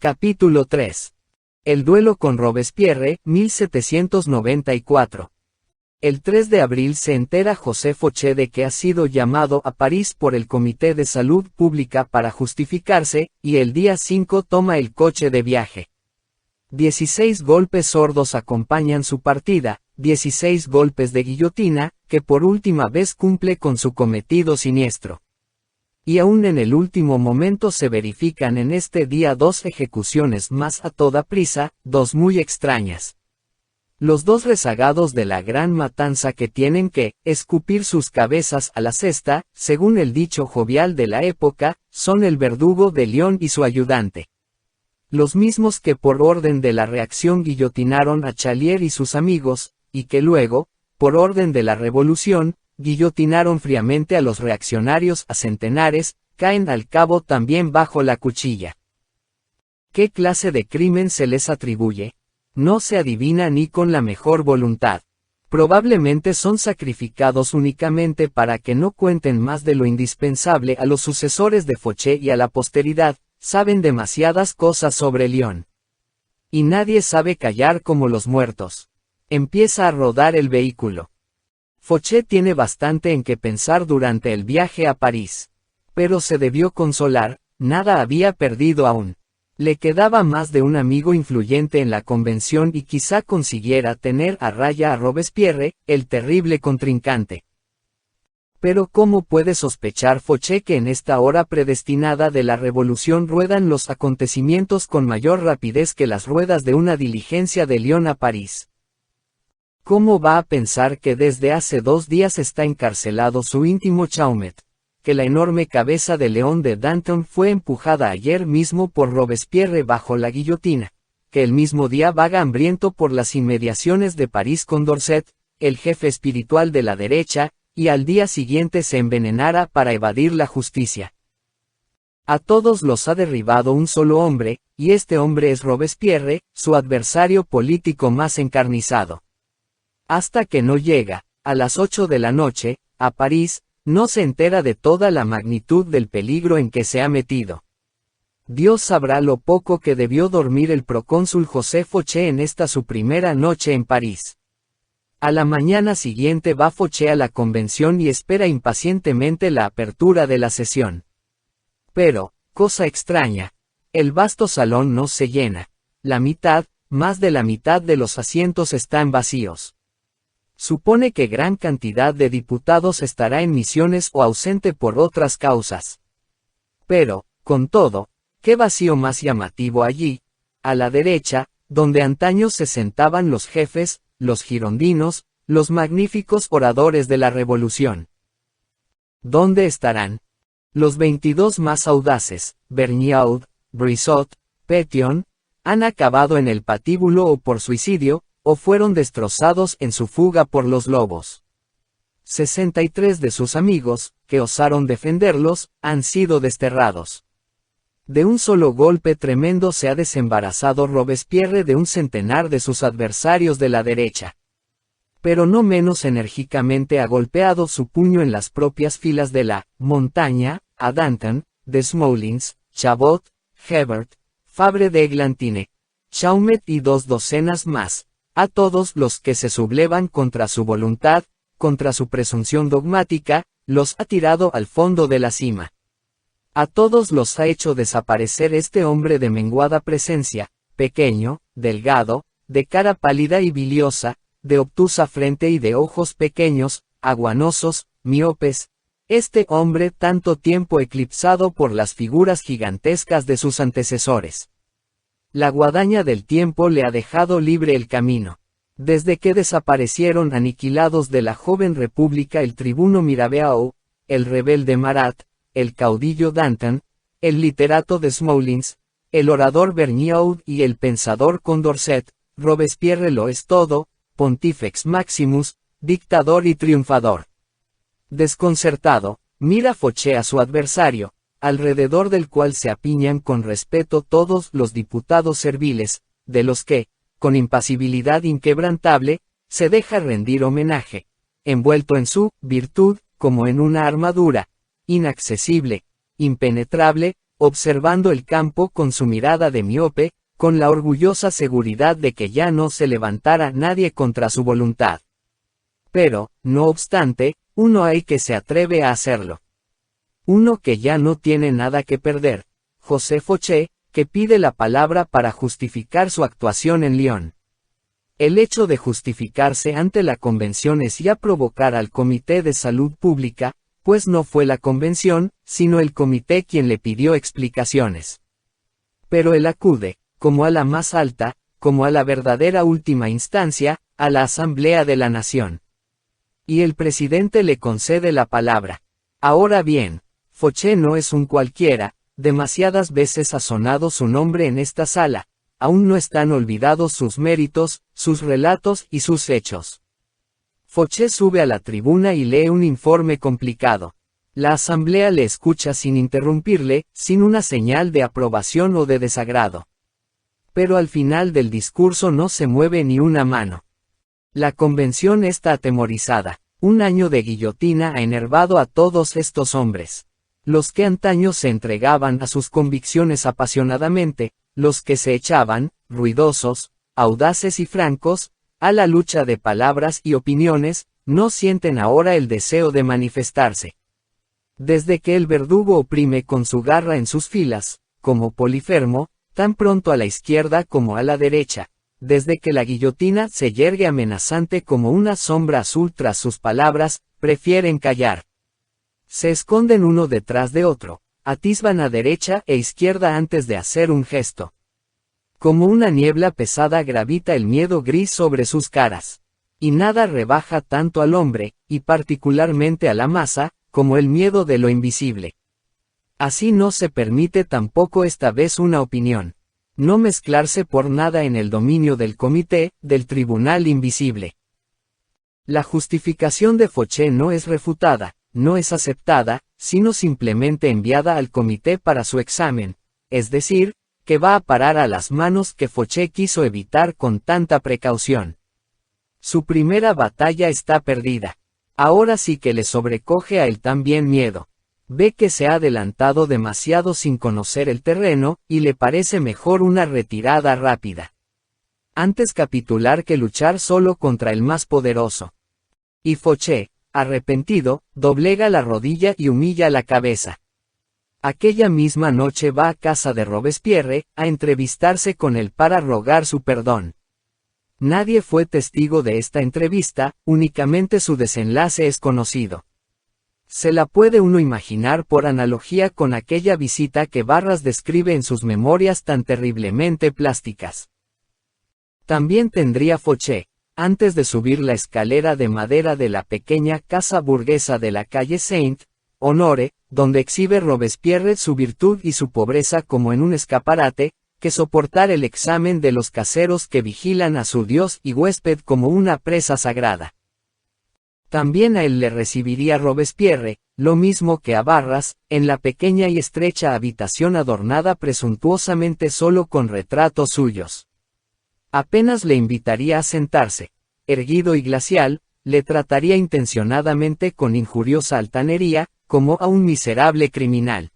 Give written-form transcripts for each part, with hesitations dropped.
Capítulo 3. El duelo con Robespierre, 1794. El 3 de abril se entera José Fouché de que ha sido llamado a París por el Comité de Salud Pública para justificarse, y el día 5 toma el coche de viaje. 16 golpes sordos acompañan su partida, 16 golpes de guillotina, que por última vez cumple con su cometido siniestro. Y aún en el último momento se verifican en este día dos ejecuciones más a toda prisa, dos muy extrañas. Los dos rezagados de la gran matanza que tienen que escupir sus cabezas a la cesta, según el dicho jovial de la época, son el verdugo de León y su ayudante. Los mismos que por orden de la reacción guillotinaron a Chalier y sus amigos, y que luego, por orden de la revolución, guillotinaron fríamente a los reaccionarios a centenares, caen al cabo también bajo la cuchilla. ¿Qué clase de crimen se les atribuye? No se adivina ni con la mejor voluntad. Probablemente son sacrificados únicamente para que no cuenten más de lo indispensable a los sucesores de Fouché y a la posteridad, saben demasiadas cosas sobre León. Y nadie sabe callar como los muertos. Empieza a rodar el vehículo. Fouché tiene bastante en que pensar durante el viaje a París. Pero se debió consolar, nada había perdido aún. Le quedaba más de un amigo influyente en la convención y quizá consiguiera tener a raya a Robespierre, el terrible contrincante. Pero ¿cómo puede sospechar Fouché que en esta hora predestinada de la revolución ruedan los acontecimientos con mayor rapidez que las ruedas de una diligencia de León a París? ¿Cómo va a pensar que desde hace 2 días está encarcelado su íntimo Chaumet? Que la enorme cabeza de león de Danton fue empujada ayer mismo por Robespierre bajo la guillotina, que el mismo día vaga hambriento por las inmediaciones de París con Dorset, el jefe espiritual de la derecha, y al día siguiente se envenenara para evadir la justicia. A todos los ha derribado un solo hombre, y este hombre es Robespierre, su adversario político más encarnizado. Hasta que no llega, a las 8 de la noche, a París, no se entera de toda la magnitud del peligro en que se ha metido. Dios sabrá lo poco que debió dormir el procónsul José Fouché en esta su primera noche en París. A la mañana siguiente va Fouché a la convención y espera impacientemente la apertura de la sesión. Pero, cosa extraña, el vasto salón no se llena. La mitad, más de la mitad de los asientos están vacíos. Supone que gran cantidad de diputados estará en misiones o ausente por otras causas. Pero, con todo, qué vacío más llamativo allí, a la derecha, donde antaño se sentaban los jefes, los girondinos, los magníficos oradores de la revolución. ¿Dónde estarán? Los 22 más audaces, Vergniaud, Brissot, Pétion, han acabado en el patíbulo o por suicidio, o fueron destrozados en su fuga por los lobos. 63 de sus amigos, que osaron defenderlos, han sido desterrados. De un solo golpe tremendo se ha desembarazado Robespierre de un centenar de sus adversarios de la derecha. Pero no menos enérgicamente ha golpeado su puño en las propias filas de la montaña, a Danton, Desmoulins, Chabot, Hebert, Fabre d'Eglantine, Chaumet y 2 docenas más. A todos los que se sublevan contra su voluntad, contra su presunción dogmática, los ha tirado al fondo de la cima. A todos los ha hecho desaparecer este hombre de menguada presencia, pequeño, delgado, de cara pálida y biliosa, de obtusa frente y de ojos pequeños, aguanosos, miopes, este hombre tanto tiempo eclipsado por las figuras gigantescas de sus antecesores. La guadaña del tiempo le ha dejado libre el camino. Desde que desaparecieron aniquilados de la joven república el tribuno Mirabeau, el rebelde Marat, el caudillo Danton, el literato Desmoulins, el orador Vergniaud y el pensador Condorcet, Robespierre lo es todo, Pontifex Maximus, dictador y triunfador. Desconcertado, mira Fouché a su adversario, alrededor del cual se apiñan con respeto todos los diputados serviles, de los que, con impasibilidad inquebrantable, se deja rendir homenaje, envuelto en su virtud, como en una armadura, inaccesible, impenetrable, observando el campo con su mirada de miope, con la orgullosa seguridad de que ya no se levantara nadie contra su voluntad. Pero, no obstante, uno hay que se atreve a hacerlo. Uno que ya no tiene nada que perder, José Foché, que pide la palabra para justificar su actuación en Lyon. El hecho de justificarse ante la convención es ya provocar al Comité de Salud Pública, pues no fue la convención, sino el comité quien le pidió explicaciones. Pero él acude, como a la más alta, como a la verdadera última instancia, a la Asamblea de la Nación. Y el presidente le concede la palabra. Ahora bien, Foché no es un cualquiera, demasiadas veces ha sonado su nombre en esta sala, aún no están olvidados sus méritos, sus relatos y sus hechos. Foché sube a la tribuna y lee un informe complicado. La asamblea le escucha sin interrumpirle, sin una señal de aprobación o de desagrado. Pero al final del discurso no se mueve ni una mano. La convención está atemorizada. Un año de guillotina ha enervado a todos estos hombres. Los que antaño se entregaban a sus convicciones apasionadamente, los que se echaban, ruidosos, audaces y francos, a la lucha de palabras y opiniones, no sienten ahora el deseo de manifestarse. Desde que el verdugo oprime con su garra en sus filas, como Polifermo, tan pronto a la izquierda como a la derecha, desde que la guillotina se yergue amenazante como una sombra azul tras sus palabras, prefieren callar. Se esconden uno detrás de otro, atisban a derecha e izquierda antes de hacer un gesto. Como una niebla pesada gravita el miedo gris sobre sus caras. Y nada rebaja tanto al hombre, y particularmente a la masa, como el miedo de lo invisible. Así no se permite tampoco esta vez una opinión. No mezclarse por nada en el dominio del comité, del tribunal invisible. La justificación de Foché no es refutada, no es aceptada, sino simplemente enviada al comité para su examen, es decir, que va a parar a las manos que Foché quiso evitar con tanta precaución. Su primera batalla está perdida. Ahora sí que le sobrecoge a él también miedo. Ve que se ha adelantado demasiado sin conocer el terreno, y le parece mejor una retirada rápida. Antes capitular que luchar solo contra el más poderoso. Y Foché, arrepentido, doblega la rodilla y humilla la cabeza. Aquella misma noche va a casa de Robespierre, a entrevistarse con él para rogar su perdón. Nadie fue testigo de esta entrevista, únicamente su desenlace es conocido. Se la puede uno imaginar por analogía con aquella visita que Barras describe en sus memorias tan terriblemente plásticas. También tendría Foché, antes de subir la escalera de madera de la pequeña casa burguesa de la calle Saint-Honore, donde exhibe Robespierre su virtud y su pobreza como en un escaparate, que soportar el examen de los caseros que vigilan a su dios y huésped como una presa sagrada. También a él le recibiría Robespierre, lo mismo que a Barras, en la pequeña y estrecha habitación adornada presuntuosamente solo con retratos suyos. Apenas le invitaría a sentarse, erguido y glacial, le trataría intencionadamente con injuriosa altanería, como a un miserable criminal.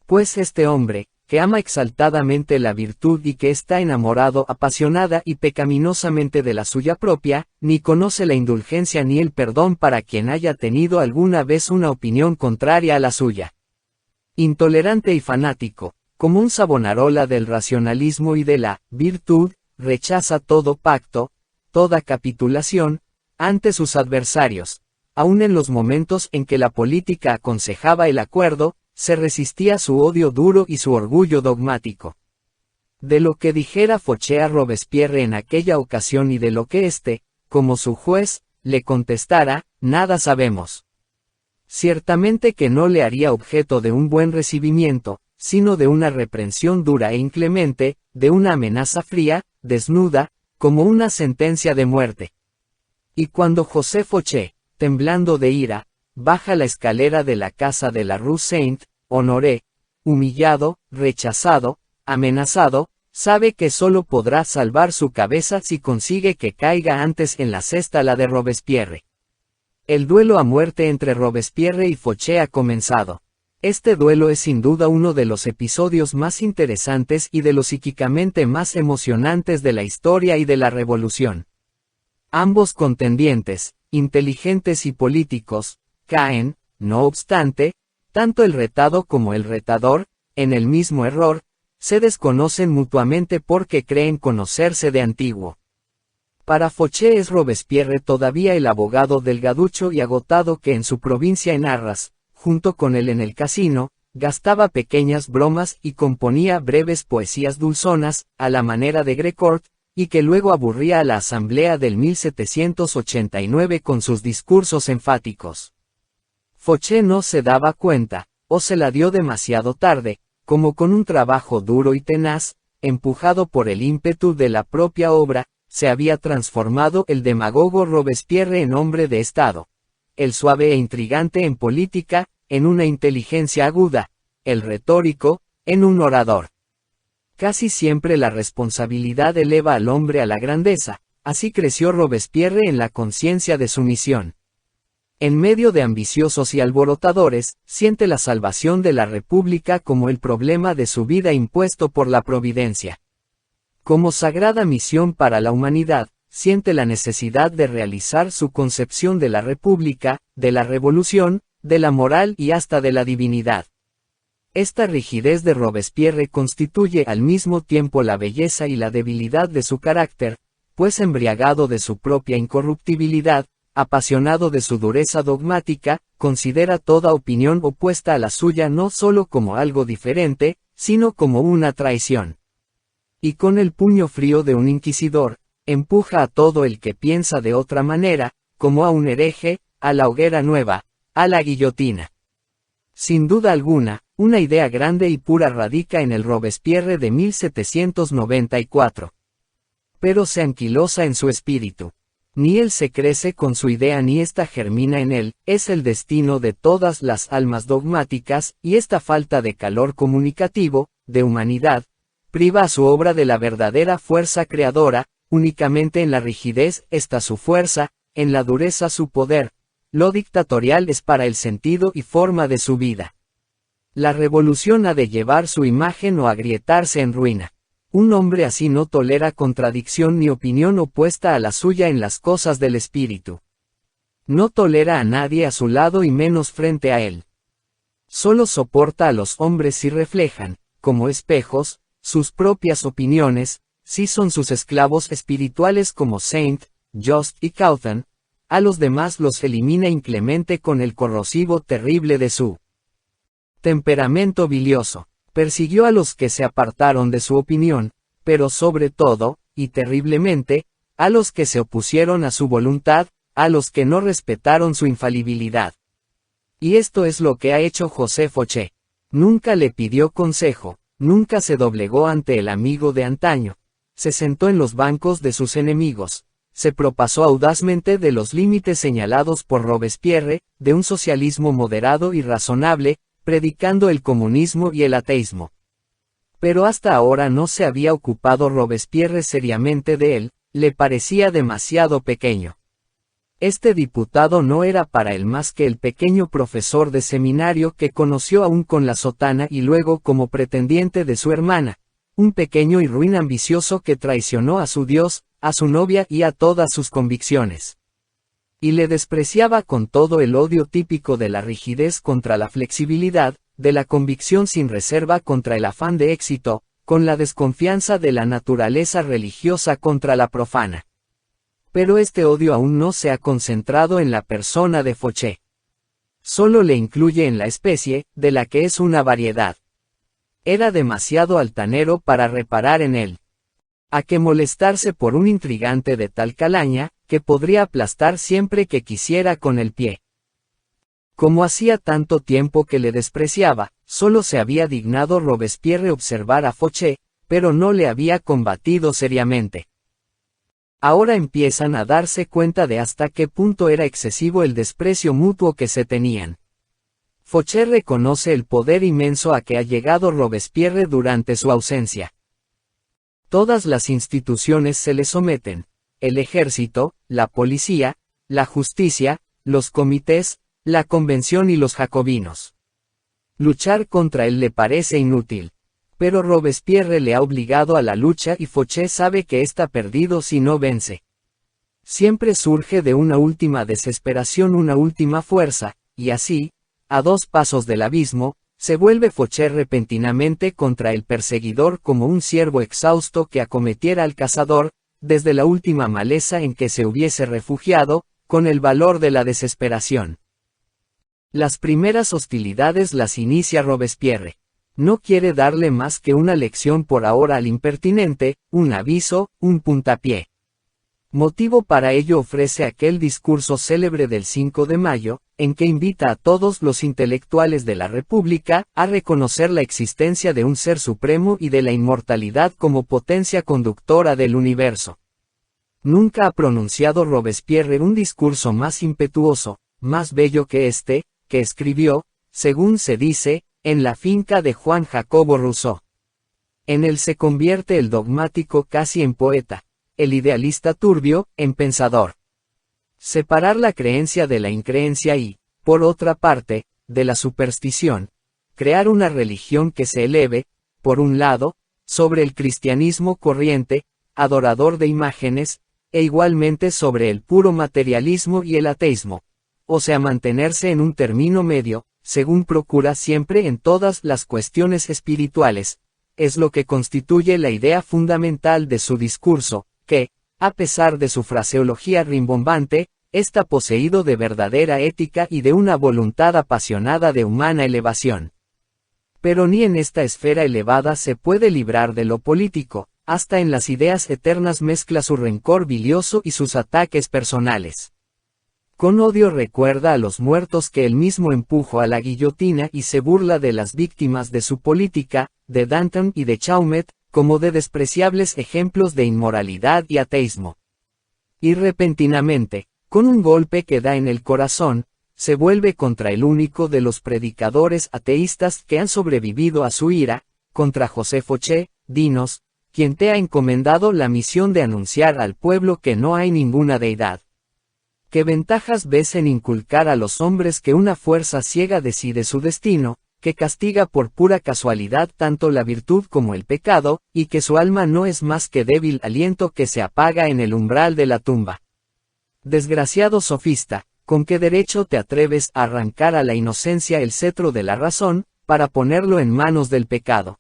Pues este hombre, que ama exaltadamente la virtud y que está enamorado apasionada y pecaminosamente de la suya propia, ni conoce la indulgencia ni el perdón para quien haya tenido alguna vez una opinión contraria a la suya. Intolerante y fanático, como un Savonarola del racionalismo y de la virtud, rechaza todo pacto, toda capitulación, ante sus adversarios, aun en los momentos en que la política aconsejaba el acuerdo, se resistía su odio duro y su orgullo dogmático. De lo que dijera Foché a Robespierre en aquella ocasión y de lo que éste, como su juez, le contestara, nada sabemos. Ciertamente que no le haría objeto de un buen recibimiento, sino de una reprensión dura e inclemente, de una amenaza fría, desnuda, como una sentencia de muerte. Y cuando José Foché, temblando de ira, baja la escalera de la casa de la Rue Saint-Honoré, humillado, rechazado, amenazado, sabe que solo podrá salvar su cabeza si consigue que caiga antes en la cesta la de Robespierre. El duelo a muerte entre Robespierre y Foché ha comenzado. Este duelo es sin duda uno de los episodios más interesantes y de los psíquicamente más emocionantes de la historia y de la revolución. Ambos contendientes, inteligentes y políticos, caen, no obstante, tanto el retado como el retador, en el mismo error, se desconocen mutuamente porque creen conocerse de antiguo. Para Fouché es Robespierre todavía el abogado delgaducho y agotado que en su provincia en Arras, junto con él en el casino, gastaba pequeñas bromas y componía breves poesías dulzonas, a la manera de Grecourt, y que luego aburría a la asamblea del 1789 con sus discursos enfáticos. Fouché no se daba cuenta, o se la dio demasiado tarde, como con un trabajo duro y tenaz, empujado por el ímpetu de la propia obra, se había transformado el demagogo Robespierre en hombre de Estado, el suave e intrigante en política, en una inteligencia aguda, el retórico, en un orador. Casi siempre la responsabilidad eleva al hombre a la grandeza, así creció Robespierre en la conciencia de su misión. En medio de ambiciosos y alborotadores, siente la salvación de la República como el problema de su vida impuesto por la Providencia. Como sagrada misión para la humanidad, siente la necesidad de realizar su concepción de la República, de la Revolución, de la moral y hasta de la divinidad. Esta rigidez de Robespierre constituye al mismo tiempo la belleza y la debilidad de su carácter, pues embriagado de su propia incorruptibilidad, apasionado de su dureza dogmática, considera toda opinión opuesta a la suya no solo como algo diferente, sino como una traición. Y con el puño frío de un inquisidor, empuja a todo el que piensa de otra manera, como a un hereje, a la hoguera nueva, a la guillotina. Sin duda alguna, una idea grande y pura radica en el Robespierre de 1794. Pero se anquilosa en su espíritu. Ni él se crece con su idea ni ésta germina en él, es el destino de todas las almas dogmáticas, y esta falta de calor comunicativo, de humanidad, priva a su obra de la verdadera fuerza creadora, únicamente en la rigidez está su fuerza, en la dureza su poder, lo dictatorial es para el sentido y forma de su vida. La revolución ha de llevar su imagen o agrietarse en ruina. Un hombre así no tolera contradicción ni opinión opuesta a la suya en las cosas del espíritu. No tolera a nadie a su lado y menos frente a él. Solo soporta a los hombres si reflejan, como espejos, sus propias opiniones, si son sus esclavos espirituales como Saint, Just y Couthon, a los demás los elimina inclemente con el corrosivo terrible de su temperamento bilioso. Persiguió a los que se apartaron de su opinión, pero sobre todo, y terriblemente, a los que se opusieron a su voluntad, a los que no respetaron su infalibilidad. Y esto es lo que ha hecho José Fouché. Nunca le pidió consejo, nunca se doblegó ante el amigo de antaño, se sentó en los bancos de sus enemigos, se propasó audazmente de los límites señalados por Robespierre, de un socialismo moderado y razonable, predicando el comunismo y el ateísmo. Pero hasta ahora no se había ocupado Robespierre seriamente de él, le parecía demasiado pequeño. Este diputado no era para él más que el pequeño profesor de seminario que conoció aún con la sotana y luego como pretendiente de su hermana, un pequeño y ruin ambicioso que traicionó a su Dios, a su novia y a todas sus convicciones. Y le despreciaba con todo el odio típico de la rigidez contra la flexibilidad, de la convicción sin reserva contra el afán de éxito, con la desconfianza de la naturaleza religiosa contra la profana. Pero este odio aún no se ha concentrado en la persona de Fouché. Solo le incluye en la especie, de la que es una variedad. Era demasiado altanero para reparar en él. ¿A qué molestarse por un intrigante de tal calaña, que podría aplastar siempre que quisiera con el pie? Como hacía tanto tiempo que le despreciaba, solo se había dignado Robespierre observar a Fouché, pero no le había combatido seriamente. Ahora empiezan a darse cuenta de hasta qué punto era excesivo el desprecio mutuo que se tenían. Fouché reconoce el poder inmenso a que ha llegado Robespierre durante su ausencia. Todas las instituciones se le someten, el ejército, la policía, la justicia, los comités, la convención y los jacobinos. Luchar contra él le parece inútil. Pero Robespierre le ha obligado a la lucha y Fouché sabe que está perdido si no vence. Siempre surge de una última desesperación una última fuerza, y así, a 2 pasos del abismo, se vuelve Fouché repentinamente contra el perseguidor como un ciervo exhausto que acometiera al cazador, desde la última maleza en que se hubiese refugiado, con el valor de la desesperación. Las primeras hostilidades las inicia Robespierre. No quiere darle más que una lección por ahora al impertinente, un aviso, un puntapié. Motivo para ello ofrece aquel discurso célebre del 5 de mayo, en que invita a todos los intelectuales de la República a reconocer la existencia de un ser supremo y de la inmortalidad como potencia conductora del universo. Nunca ha pronunciado Robespierre un discurso más impetuoso, más bello que este, que escribió, según se dice, en la finca de Juan Jacobo Rousseau. En él se convierte el dogmático casi en poeta, el idealista turbio, en pensador. Separar la creencia de la increencia y, por otra parte, de la superstición. Crear una religión que se eleve, por un lado, sobre el cristianismo corriente, adorador de imágenes, e igualmente sobre el puro materialismo y el ateísmo. O sea, mantenerse en un término medio, según procura siempre en todas las cuestiones espirituales, es lo que constituye la idea fundamental de su discurso, que, a pesar de su fraseología rimbombante, está poseído de verdadera ética y de una voluntad apasionada de humana elevación. Pero ni en esta esfera elevada se puede librar de lo político, hasta en las ideas eternas mezcla su rencor bilioso y sus ataques personales. Con odio recuerda a los muertos que él mismo empujó a la guillotina y se burla de las víctimas de su política, de Danton y de Chaumet, como de despreciables ejemplos de inmoralidad y ateísmo. Y repentinamente, con un golpe que da en el corazón, se vuelve contra el único de los predicadores ateístas que han sobrevivido a su ira, contra José Fouché. Dinos, quien te ha encomendado la misión de anunciar al pueblo que no hay ninguna deidad. ¿Qué ventajas ves en inculcar a los hombres que una fuerza ciega decide su destino, que castiga por pura casualidad tanto la virtud como el pecado, y que su alma no es más que débil aliento que se apaga en el umbral de la tumba? Desgraciado sofista, ¿con qué derecho te atreves a arrancar a la inocencia el cetro de la razón, para ponerlo en manos del pecado?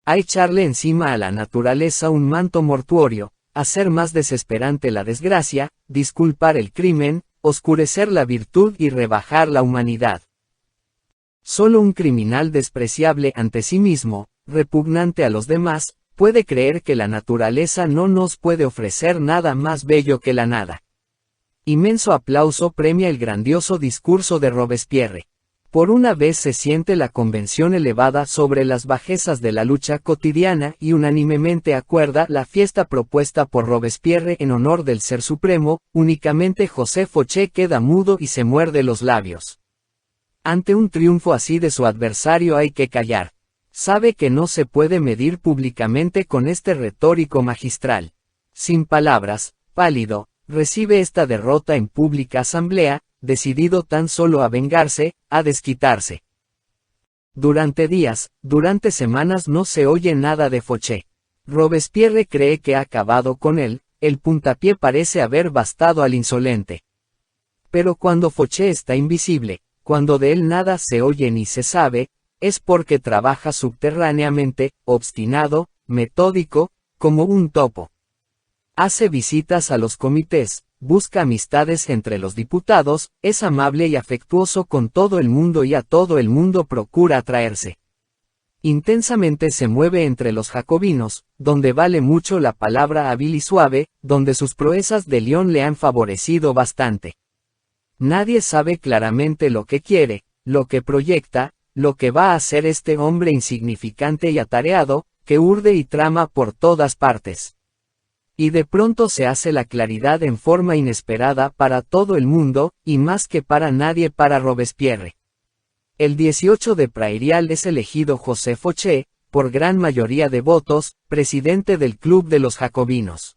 A echarle encima a la naturaleza un manto mortuorio, hacer más desesperante la desgracia, disculpar el crimen, oscurecer la virtud y rebajar la humanidad. Solo un criminal despreciable ante sí mismo, repugnante a los demás, puede creer que la naturaleza no nos puede ofrecer nada más bello que la nada. Inmenso aplauso premia el grandioso discurso de Robespierre. Por una vez se siente la convención elevada sobre las bajezas de la lucha cotidiana y unánimemente acuerda la fiesta propuesta por Robespierre en honor del Ser Supremo. Únicamente José Fouché queda mudo y se muerde los labios. Ante un triunfo así de su adversario hay que callar. Sabe que no se puede medir públicamente con este retórico magistral. Sin palabras, pálido, recibe esta derrota en pública asamblea, decidido tan solo a vengarse, a desquitarse. Durante días, durante semanas no se oye nada de Fouché. Robespierre cree que ha acabado con él, el puntapié parece haber bastado al insolente. Pero cuando Fouché está invisible, cuando de él nada se oye ni se sabe, es porque trabaja subterráneamente, obstinado, metódico, como un topo. Hace visitas a los comités, busca amistades entre los diputados, es amable y afectuoso con todo el mundo y a todo el mundo procura atraerse. Intensamente se mueve entre los jacobinos, donde vale mucho la palabra hábil y suave, donde sus proezas de león le han favorecido bastante. Nadie sabe claramente lo que quiere, lo que proyecta, lo que va a hacer este hombre insignificante y atareado, que urde y trama por todas partes. Y de pronto se hace la claridad en forma inesperada para todo el mundo, y más que para nadie para Robespierre. El 18 de Prairial es elegido José Fouché, por gran mayoría de votos, presidente del Club de los Jacobinos.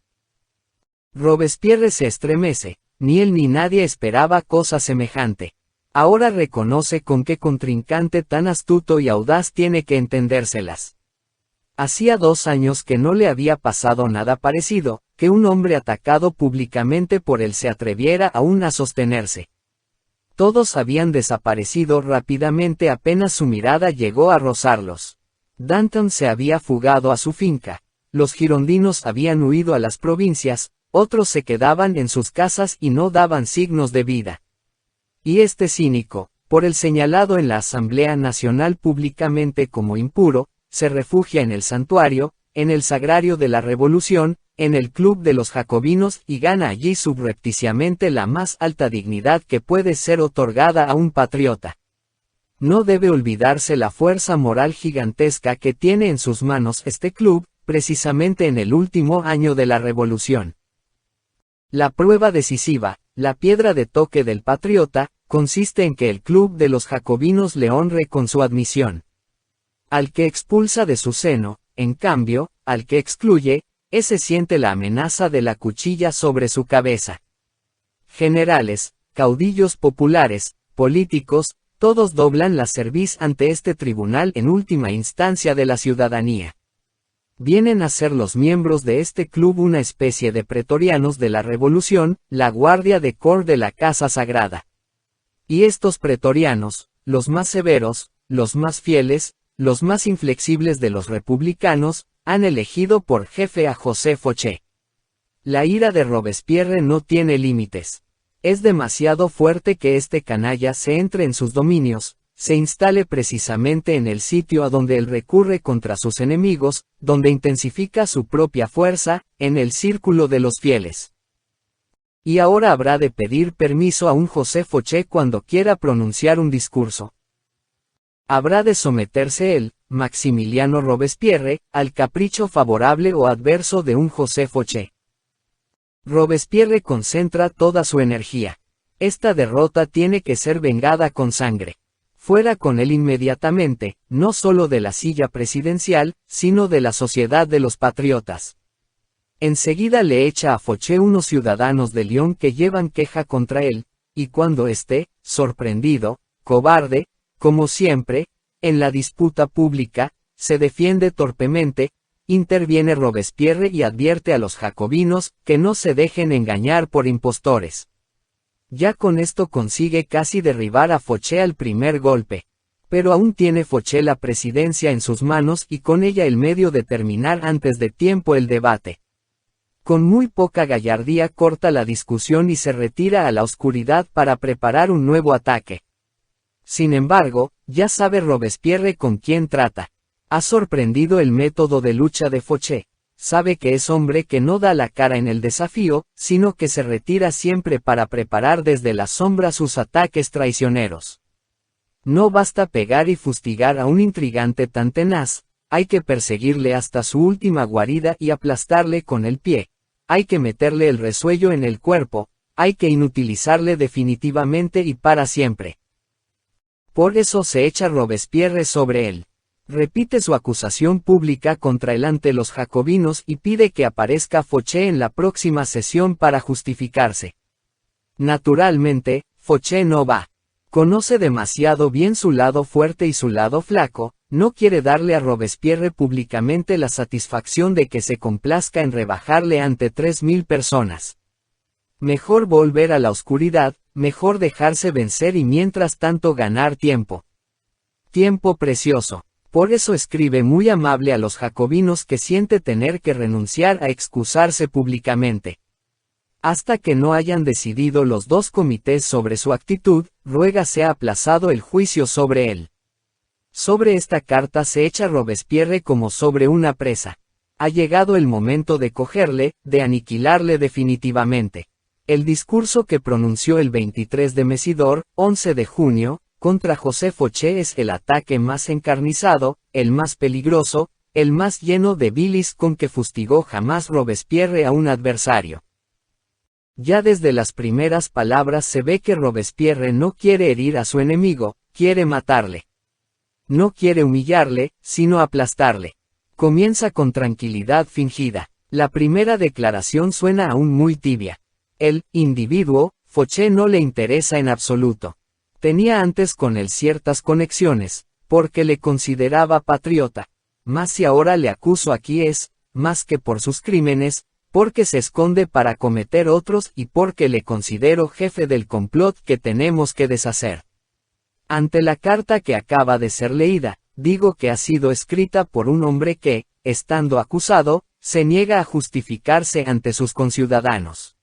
Robespierre se estremece, ni él ni nadie esperaba cosa semejante. Ahora reconoce con qué contrincante tan astuto y audaz tiene que entendérselas. Hacía 2 años que no le había pasado nada parecido, que un hombre atacado públicamente por él se atreviera aún a sostenerse. Todos habían desaparecido rápidamente apenas su mirada llegó a rozarlos. Danton se había fugado a su finca. Los girondinos habían huido a las provincias, otros se quedaban en sus casas y no daban signos de vida. Y este cínico, por el señalado en la Asamblea Nacional públicamente como impuro, se refugia en el santuario, en el sagrario de la Revolución, en el Club de los Jacobinos y gana allí subrepticiamente la más alta dignidad que puede ser otorgada a un patriota. No debe olvidarse la fuerza moral gigantesca que tiene en sus manos este club, precisamente en el último año de la Revolución. La prueba decisiva, la piedra de toque del patriota, consiste en que el Club de los Jacobinos le honre con su admisión. Al que expulsa de su seno, en cambio, al que excluye, ese siente la amenaza de la cuchilla sobre su cabeza. Generales, caudillos populares, políticos, todos doblan la cerviz ante este tribunal en última instancia de la ciudadanía. Vienen a ser los miembros de este club una especie de pretorianos de la Revolución, la guardia de cor de la Casa Sagrada. Y estos pretorianos, los más severos, los más fieles, los más inflexibles de los republicanos, han elegido por jefe a José Fauché. La ira de Robespierre no tiene límites. Es demasiado fuerte que este canalla se entre en sus dominios, se instale precisamente en el sitio a donde él recurre contra sus enemigos, donde intensifica su propia fuerza, en el círculo de los fieles. Y ahora habrá de pedir permiso a un José Fauché cuando quiera pronunciar un discurso. Habrá de someterse él, Maximiliano Robespierre, al capricho favorable o adverso de un José Fauché. Robespierre concentra toda su energía. Esta derrota tiene que ser vengada con sangre. Fuera con él inmediatamente, no solo de la silla presidencial, sino de la sociedad de los patriotas. Enseguida le echa a Fauché unos ciudadanos de Lyon que llevan queja contra él, y cuando esté, sorprendido, cobarde, como siempre, en la disputa pública, se defiende torpemente, interviene Robespierre y advierte a los jacobinos que no se dejen engañar por impostores. Ya con esto consigue casi derribar a Fauché al primer golpe. Pero aún tiene Fauché la presidencia en sus manos y con ella el medio de terminar antes de tiempo el debate. Con muy poca gallardía corta la discusión y se retira a la oscuridad para preparar un nuevo ataque. Sin embargo, ya sabe Robespierre con quién trata. Ha sorprendido el método de lucha de Fauché. Sabe que es hombre que no da la cara en el desafío, sino que se retira siempre para preparar desde la sombra sus ataques traicioneros. No basta pegar y fustigar a un intrigante tan tenaz, hay que perseguirle hasta su última guarida y aplastarle con el pie, hay que meterle el resuello en el cuerpo, hay que inutilizarle definitivamente y para siempre. Por eso se echa Robespierre sobre él. Repite su acusación pública contra él ante los jacobinos y pide que aparezca Fauché en la próxima sesión para justificarse. Naturalmente, Fauché no va. Conoce demasiado bien su lado fuerte y su lado flaco, no quiere darle a Robespierre públicamente la satisfacción de que se complazca en rebajarle ante 3000 personas. Mejor volver a la oscuridad, mejor dejarse vencer y mientras tanto ganar tiempo. Tiempo precioso. Por eso escribe muy amable a los jacobinos que siente tener que renunciar a excusarse públicamente. Hasta que no hayan decidido los dos comités sobre su actitud, ruega sea aplazado el juicio sobre él. Sobre esta carta se echa Robespierre como sobre una presa. Ha llegado el momento de cogerle, de aniquilarle definitivamente. El discurso que pronunció el 23 de Mesidor, 11 de junio, contra José Fauché es el ataque más encarnizado, el más peligroso, el más lleno de bilis con que fustigó jamás Robespierre a un adversario. Ya desde las primeras palabras se ve que Robespierre no quiere herir a su enemigo, quiere matarle. No quiere humillarle, sino aplastarle. Comienza con tranquilidad fingida. La primera declaración suena aún muy tibia. El individuo, Fauché no le interesa en absoluto. Tenía antes con él ciertas conexiones, porque le consideraba patriota. Mas si ahora le acuso aquí es, más que por sus crímenes, porque se esconde para cometer otros y porque le considero jefe del complot que tenemos que deshacer. Ante la carta que acaba de ser leída, digo que ha sido escrita por un hombre que, estando acusado, se niega a justificarse ante sus conciudadanos.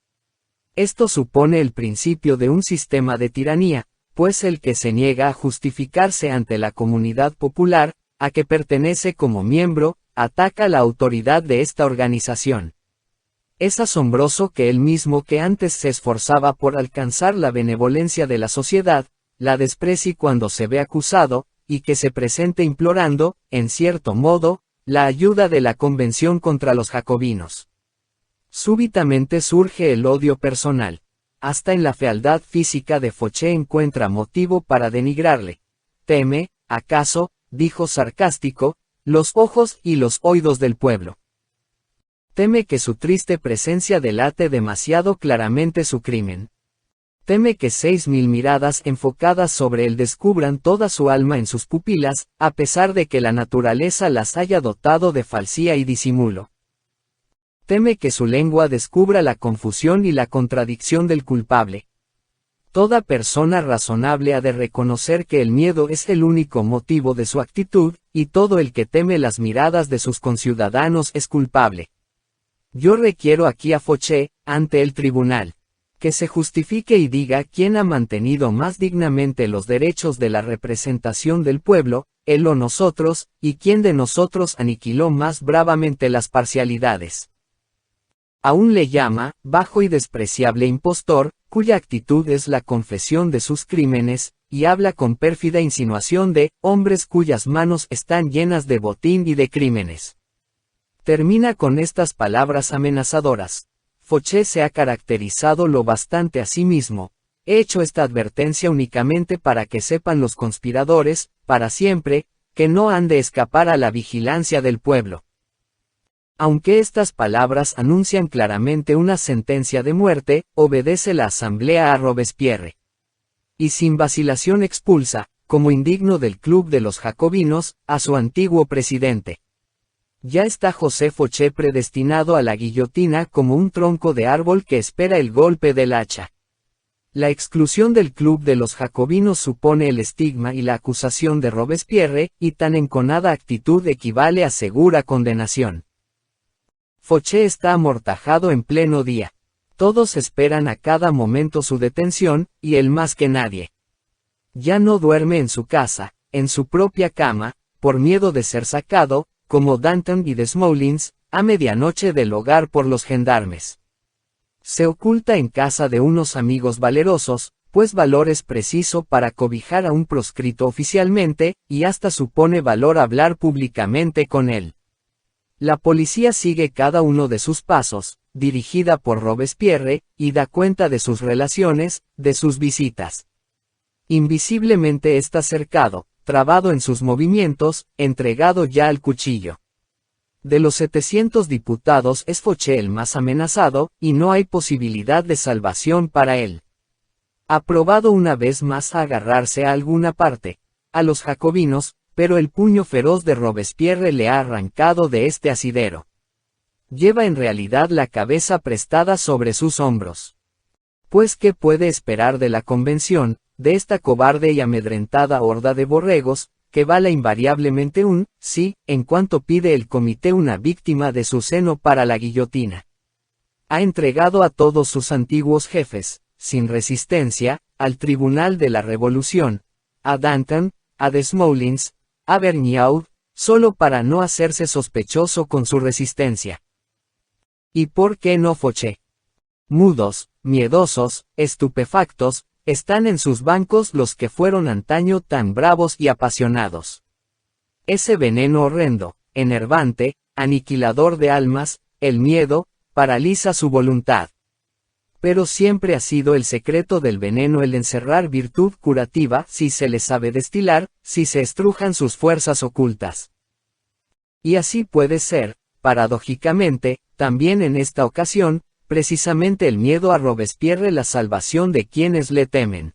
Esto supone el principio de un sistema de tiranía, pues el que se niega a justificarse ante la comunidad popular, a que pertenece como miembro, ataca la autoridad de esta organización. Es asombroso que él mismo que antes se esforzaba por alcanzar la benevolencia de la sociedad, la desprecie cuando se ve acusado, y que se presente implorando, en cierto modo, la ayuda de la Convención contra los jacobinos. Súbitamente surge el odio personal. Hasta en la fealdad física de Fauché encuentra motivo para denigrarle. Teme, acaso, dijo sarcástico, los ojos y los oídos del pueblo. Teme que su triste presencia delate demasiado claramente su crimen. Teme que 6.000 miradas enfocadas sobre él descubran toda su alma en sus pupilas, a pesar de que la naturaleza las haya dotado de falsía y disimulo. Teme que su lengua descubra la confusión y la contradicción del culpable. Toda persona razonable ha de reconocer que el miedo es el único motivo de su actitud, y todo el que teme las miradas de sus conciudadanos es culpable. Yo requiero aquí a Fauché, ante el tribunal, que se justifique y diga quién ha mantenido más dignamente los derechos de la representación del pueblo, él o nosotros, y quién de nosotros aniquiló más bravamente las parcialidades. Aún le llama, bajo y despreciable impostor, cuya actitud es la confesión de sus crímenes, y habla con pérfida insinuación de hombres cuyas manos están llenas de botín y de crímenes. Termina con estas palabras amenazadoras. Fauché se ha caracterizado lo bastante a sí mismo. He hecho esta advertencia únicamente para que sepan los conspiradores, para siempre, que no han de escapar a la vigilancia del pueblo. Aunque estas palabras anuncian claramente una sentencia de muerte, obedece la asamblea a Robespierre. Y sin vacilación expulsa, como indigno del club de los jacobinos, a su antiguo presidente. Ya está José Fauché predestinado a la guillotina como un tronco de árbol que espera el golpe del hacha. La exclusión del club de los jacobinos supone el estigma y la acusación de Robespierre, y tan enconada actitud equivale a segura condenación. Fauché está amortajado en pleno día. Todos esperan a cada momento su detención, y él más que nadie. Ya no duerme en su casa, en su propia cama, por miedo de ser sacado, como Danton y Desmoulins, a medianoche del hogar por los gendarmes. Se oculta en casa de unos amigos valerosos, pues valor es preciso para cobijar a un proscrito oficialmente, y hasta supone valor hablar públicamente con él. La policía sigue cada uno de sus pasos, dirigida por Robespierre, y da cuenta de sus relaciones, de sus visitas. Invisiblemente está cercado, trabado en sus movimientos, entregado ya al cuchillo. De los 700 diputados es Fauché el más amenazado, y no hay posibilidad de salvación para él. Ha probado una vez más a agarrarse a alguna parte, a los jacobinos, pero el puño feroz de Robespierre le ha arrancado de este asidero. Lleva en realidad la cabeza prestada sobre sus hombros. Pues ¿qué puede esperar de la convención, de esta cobarde y amedrentada horda de borregos, que vale invariablemente un sí, en cuanto pide el comité una víctima de su seno para la guillotina? Ha entregado a todos sus antiguos jefes, sin resistencia, al Tribunal de la Revolución, a Danton, a Desmoulins, a Vergniaud, solo para no hacerse sospechoso con su resistencia. ¿Y por qué no Fauché? Mudos, miedosos, estupefactos, están en sus bancos los que fueron antaño tan bravos y apasionados. Ese veneno horrendo, enervante, aniquilador de almas, el miedo, paraliza su voluntad. Pero siempre ha sido el secreto del veneno el encerrar virtud curativa si se le sabe destilar, si se estrujan sus fuerzas ocultas. Y así puede ser, paradójicamente, también en esta ocasión, precisamente el miedo a Robespierre la salvación de quienes le temen.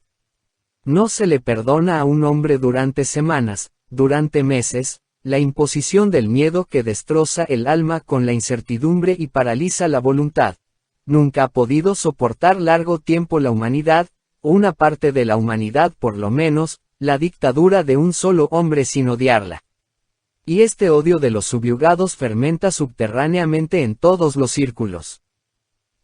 No se le perdona a un hombre durante semanas, durante meses, la imposición del miedo que destroza el alma con la incertidumbre y paraliza la voluntad. Nunca ha podido soportar largo tiempo la humanidad, o una parte de la humanidad por lo menos, la dictadura de un solo hombre sin odiarla. Y este odio de los subyugados fermenta subterráneamente en todos los círculos.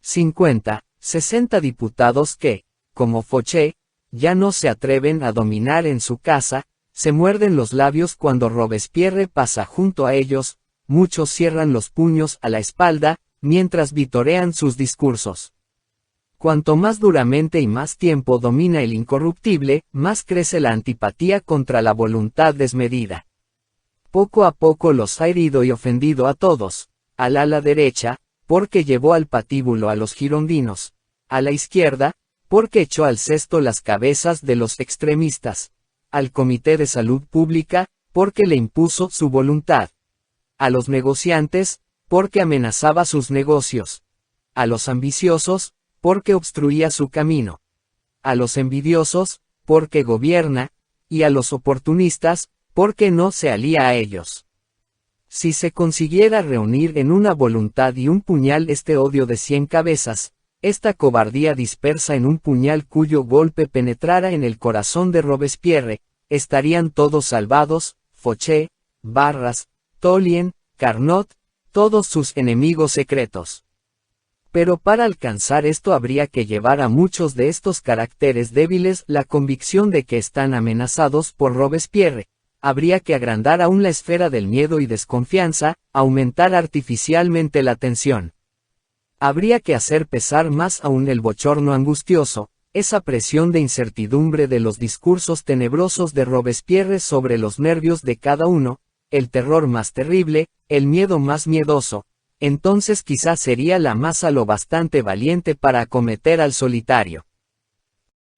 50, 60 diputados que, como Fauché, ya no se atreven a dominar en su casa, se muerden los labios cuando Robespierre pasa junto a ellos, muchos cierran los puños a la espalda, mientras vitorean sus discursos. Cuanto más duramente y más tiempo domina el incorruptible, más crece la antipatía contra la voluntad desmedida. Poco a poco los ha herido y ofendido a todos, al ala derecha, porque llevó al patíbulo a los girondinos, a la izquierda, porque echó al cesto las cabezas de los extremistas, al Comité de Salud Pública, porque le impuso su voluntad, a los negociantes, porque amenazaba sus negocios, a los ambiciosos, porque obstruía su camino, a los envidiosos, porque gobierna, y a los oportunistas, porque no se alía a ellos. Si se consiguiera reunir en una voluntad y un puñal este odio de 100 cabezas, esta cobardía dispersa en un puñal cuyo golpe penetrara en el corazón de Robespierre, estarían todos salvados, Fauché, Barras, Tolien, Carnot, todos sus enemigos secretos. Pero para alcanzar esto habría que llevar a muchos de estos caracteres débiles la convicción de que están amenazados por Robespierre. Habría que agrandar aún la esfera del miedo y desconfianza, aumentar artificialmente la tensión. Habría que hacer pesar más aún el bochorno angustioso, esa presión de incertidumbre de los discursos tenebrosos de Robespierre sobre los nervios de cada uno, el terror más terrible, el miedo más miedoso. Entonces quizás sería la masa lo bastante valiente para acometer al solitario.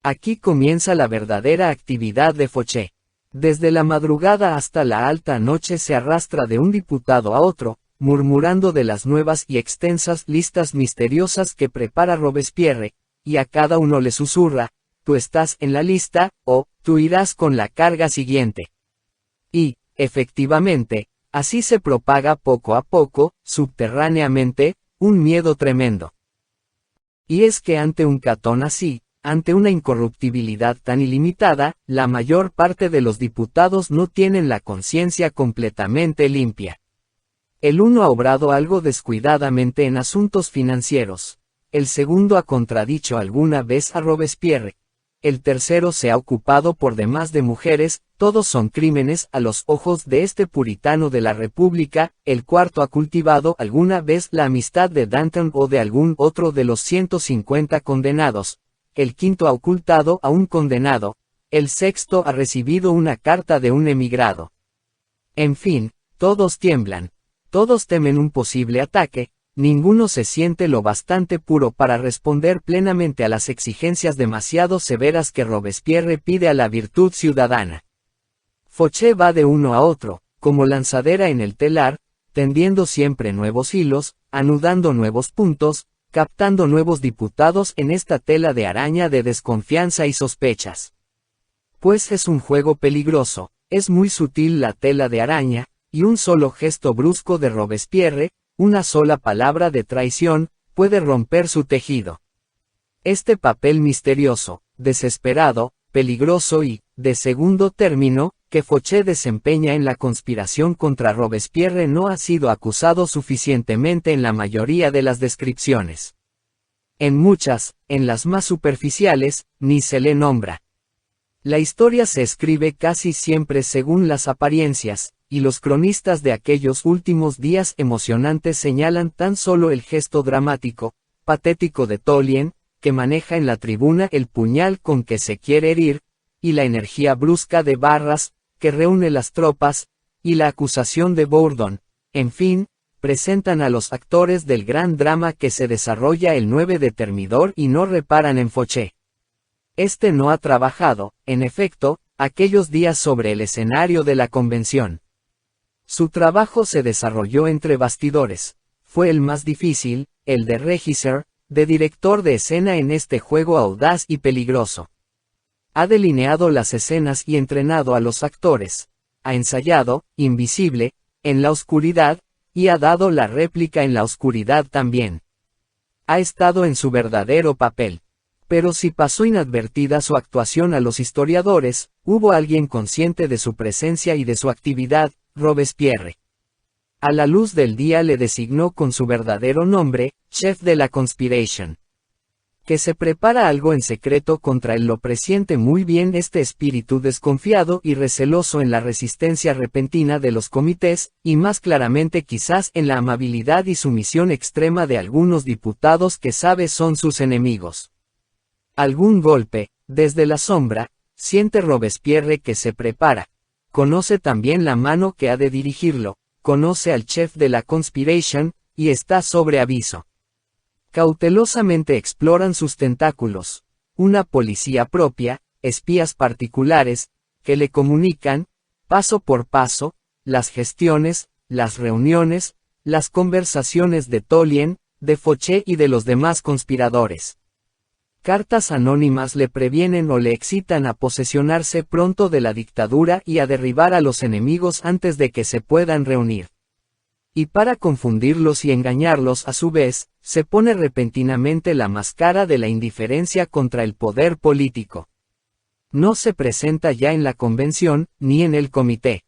Aquí comienza la verdadera actividad de Fauché. Desde la madrugada hasta la alta noche se arrastra de un diputado a otro, murmurando de las nuevas y extensas listas misteriosas que prepara Robespierre, y a cada uno le susurra, tú estás en la lista, o, tú irás con la carga siguiente. Y, efectivamente, así se propaga poco a poco, subterráneamente, un miedo tremendo. Y es que ante un Catón así, ante una incorruptibilidad tan ilimitada, la mayor parte de los diputados no tienen la conciencia completamente limpia. El uno ha obrado algo descuidadamente en asuntos financieros, el segundo ha contradicho alguna vez a Robespierre, el tercero se ha ocupado por demás de mujeres, todos son crímenes a los ojos de este puritano de la República, el cuarto ha cultivado alguna vez la amistad de Danton o de algún otro de los 150 condenados, el quinto ha ocultado a un condenado, el sexto ha recibido una carta de un emigrado. En fin, todos tiemblan, todos temen un posible ataque, ninguno se siente lo bastante puro para responder plenamente a las exigencias demasiado severas que Robespierre pide a la virtud ciudadana. Fauché va de uno a otro, como lanzadera en el telar, tendiendo siempre nuevos hilos, anudando nuevos puntos, captando nuevos diputados en esta tela de araña de desconfianza y sospechas. Pues es un juego peligroso, es muy sutil la tela de araña, y un solo gesto brusco de Robespierre, una sola palabra de traición, puede romper su tejido. Este papel misterioso, desesperado, peligroso y, de segundo término, que Fauché desempeña en la conspiración contra Robespierre no ha sido acusado suficientemente en la mayoría de las descripciones. En muchas, en las más superficiales, ni se le nombra. La historia se escribe casi siempre según las apariencias, y los cronistas de aquellos últimos días emocionantes señalan tan solo el gesto dramático, patético de Tolien, que maneja en la tribuna el puñal con que se quiere herir, y la energía brusca de Barras, que reúne las tropas, y la acusación de Bourdon, en fin, presentan a los actores del gran drama que se desarrolla el 9 de Thermidor y no reparan en Fauché. Este no ha trabajado, en efecto, aquellos días sobre el escenario de la convención. Su trabajo se desarrolló entre bastidores, fue el más difícil, el de regisseur, de director de escena en este juego audaz y peligroso. Ha delineado las escenas y entrenado a los actores. Ha ensayado, invisible, en la oscuridad, y ha dado la réplica en la oscuridad también. Ha estado en su verdadero papel. Pero si pasó inadvertida su actuación a los historiadores, hubo alguien consciente de su presencia y de su actividad, Robespierre. A la luz del día le designó con su verdadero nombre, chef de la conspiration. Que se prepara algo en secreto contra él lo presiente muy bien este espíritu desconfiado y receloso en la resistencia repentina de los comités, y más claramente quizás en la amabilidad y sumisión extrema de algunos diputados que sabe son sus enemigos. Algún golpe, desde la sombra, siente Robespierre que se prepara. Conoce también la mano que ha de dirigirlo, conoce al chef de la conspiration, y está sobre aviso. Cautelosamente exploran sus tentáculos. Una policía propia, espías particulares, que le comunican, paso por paso, las gestiones, las reuniones, las conversaciones de Tolien, de Fouché y de los demás conspiradores. Cartas anónimas le previenen o le excitan a posesionarse pronto de la dictadura y a derribar a los enemigos antes de que se puedan reunir. Y para confundirlos y engañarlos a su vez, se pone repentinamente la máscara de la indiferencia contra el poder político. No se presenta ya en la convención, ni en el comité.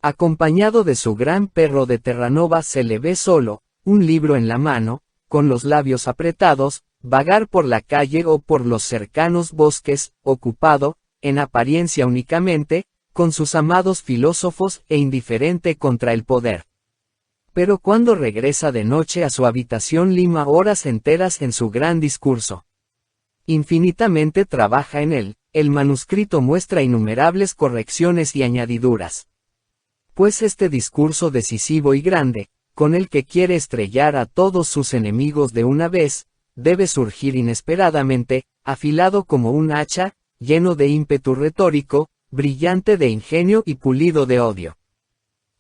Acompañado de su gran perro de Terranova se le ve solo, un libro en la mano, con los labios apretados, vagar por la calle o por los cercanos bosques, ocupado, en apariencia únicamente, con sus amados filósofos e indiferente contra el poder. Pero cuando regresa de noche a su habitación lima horas enteras en su gran discurso. Infinitamente trabaja en él, el manuscrito muestra innumerables correcciones y añadiduras. Pues este discurso decisivo y grande, con el que quiere estrellar a todos sus enemigos de una vez, debe surgir inesperadamente, afilado como un hacha, lleno de ímpetu retórico, brillante de ingenio y pulido de odio.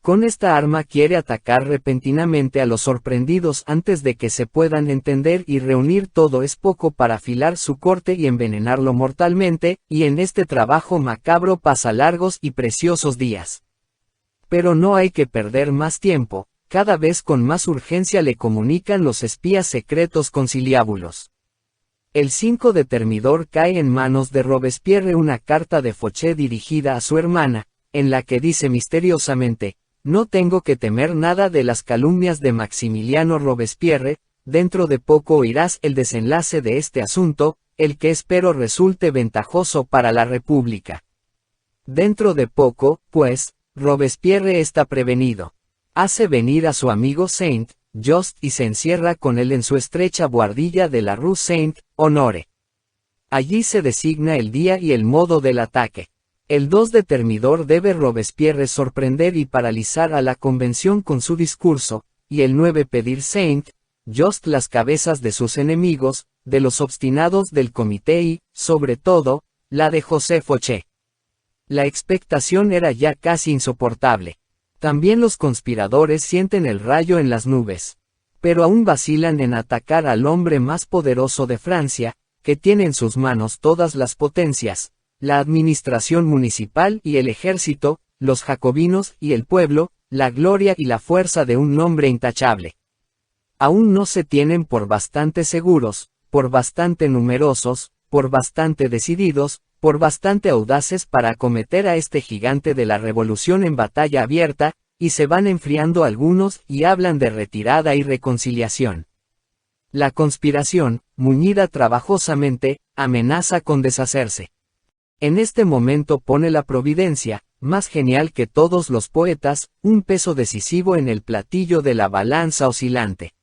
Con esta arma quiere atacar repentinamente a los sorprendidos antes de que se puedan entender y reunir todo es poco para afilar su corte y envenenarlo mortalmente, y en este trabajo macabro pasa largos y preciosos días. Pero no hay que perder más tiempo, cada vez con más urgencia le comunican los espías secretos conciliábulos. El 5 de Thermidor cae en manos de Robespierre una carta de Fouché dirigida a su hermana, en la que dice misteriosamente: no tengo que temer nada de las calumnias de Maximiliano Robespierre, dentro de poco oirás el desenlace de este asunto, el que espero resulte ventajoso para la República. Dentro de poco, pues, Robespierre está prevenido. Hace venir a su amigo Saint-Just y se encierra con él en su estrecha buhardilla de la Rue Saint-Honore. Allí se designa el día y el modo del ataque. El 2 de Thermidor debe Robespierre sorprender y paralizar a la convención con su discurso, y el 9 pedir Saint-Just las cabezas de sus enemigos, de los obstinados del comité y, sobre todo, la de José Fouché. La expectación era ya casi insoportable. También los conspiradores sienten el rayo en las nubes. Pero aún vacilan en atacar al hombre más poderoso de Francia, que tiene en sus manos todas las potencias, la administración municipal y el ejército, los jacobinos y el pueblo, la gloria y la fuerza de un nombre intachable. Aún no se tienen por bastante seguros, por bastante numerosos, por bastante decididos, por bastante audaces para acometer a este gigante de la revolución en batalla abierta, y se van enfriando algunos y hablan de retirada y reconciliación. La conspiración, muñida trabajosamente, amenaza con deshacerse. En este momento pone la providencia, más genial que todos los poetas, un peso decisivo en el platillo de la balanza oscilante.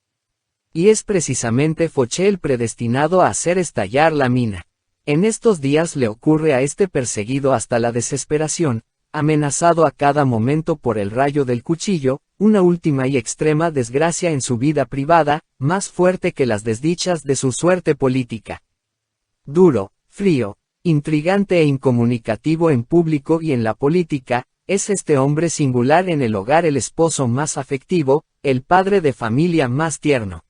Y es precisamente Fouché el predestinado a hacer estallar la mina. En estos días le ocurre a este perseguido hasta la desesperación, amenazado a cada momento por el rayo del cuchillo, una última y extrema desgracia en su vida privada, más fuerte que las desdichas de su suerte política. Duro, frío, intrigante e incomunicativo en público y en la política, es este hombre singular en el hogar, el esposo más afectivo, el padre de familia más tierno.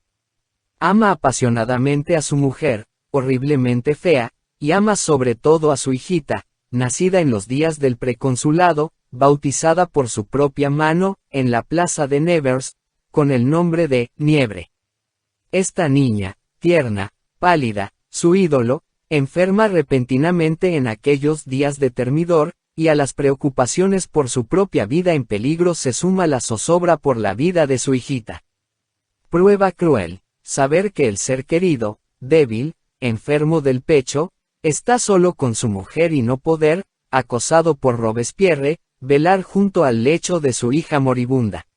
Ama apasionadamente a su mujer, horriblemente fea, y ama sobre todo a su hijita, nacida en los días del preconsulado, bautizada por su propia mano, en la plaza de Nevers, con el nombre de Niebre. Esta niña, tierna, pálida, su ídolo, enferma repentinamente en aquellos días de Termidor, y a las preocupaciones por su propia vida en peligro se suma la zozobra por la vida de su hijita. Prueba cruel, saber que el ser querido, débil, enfermo del pecho, está solo con su mujer y no poder, acosado por Robespierre, velar junto al lecho de su hija moribunda.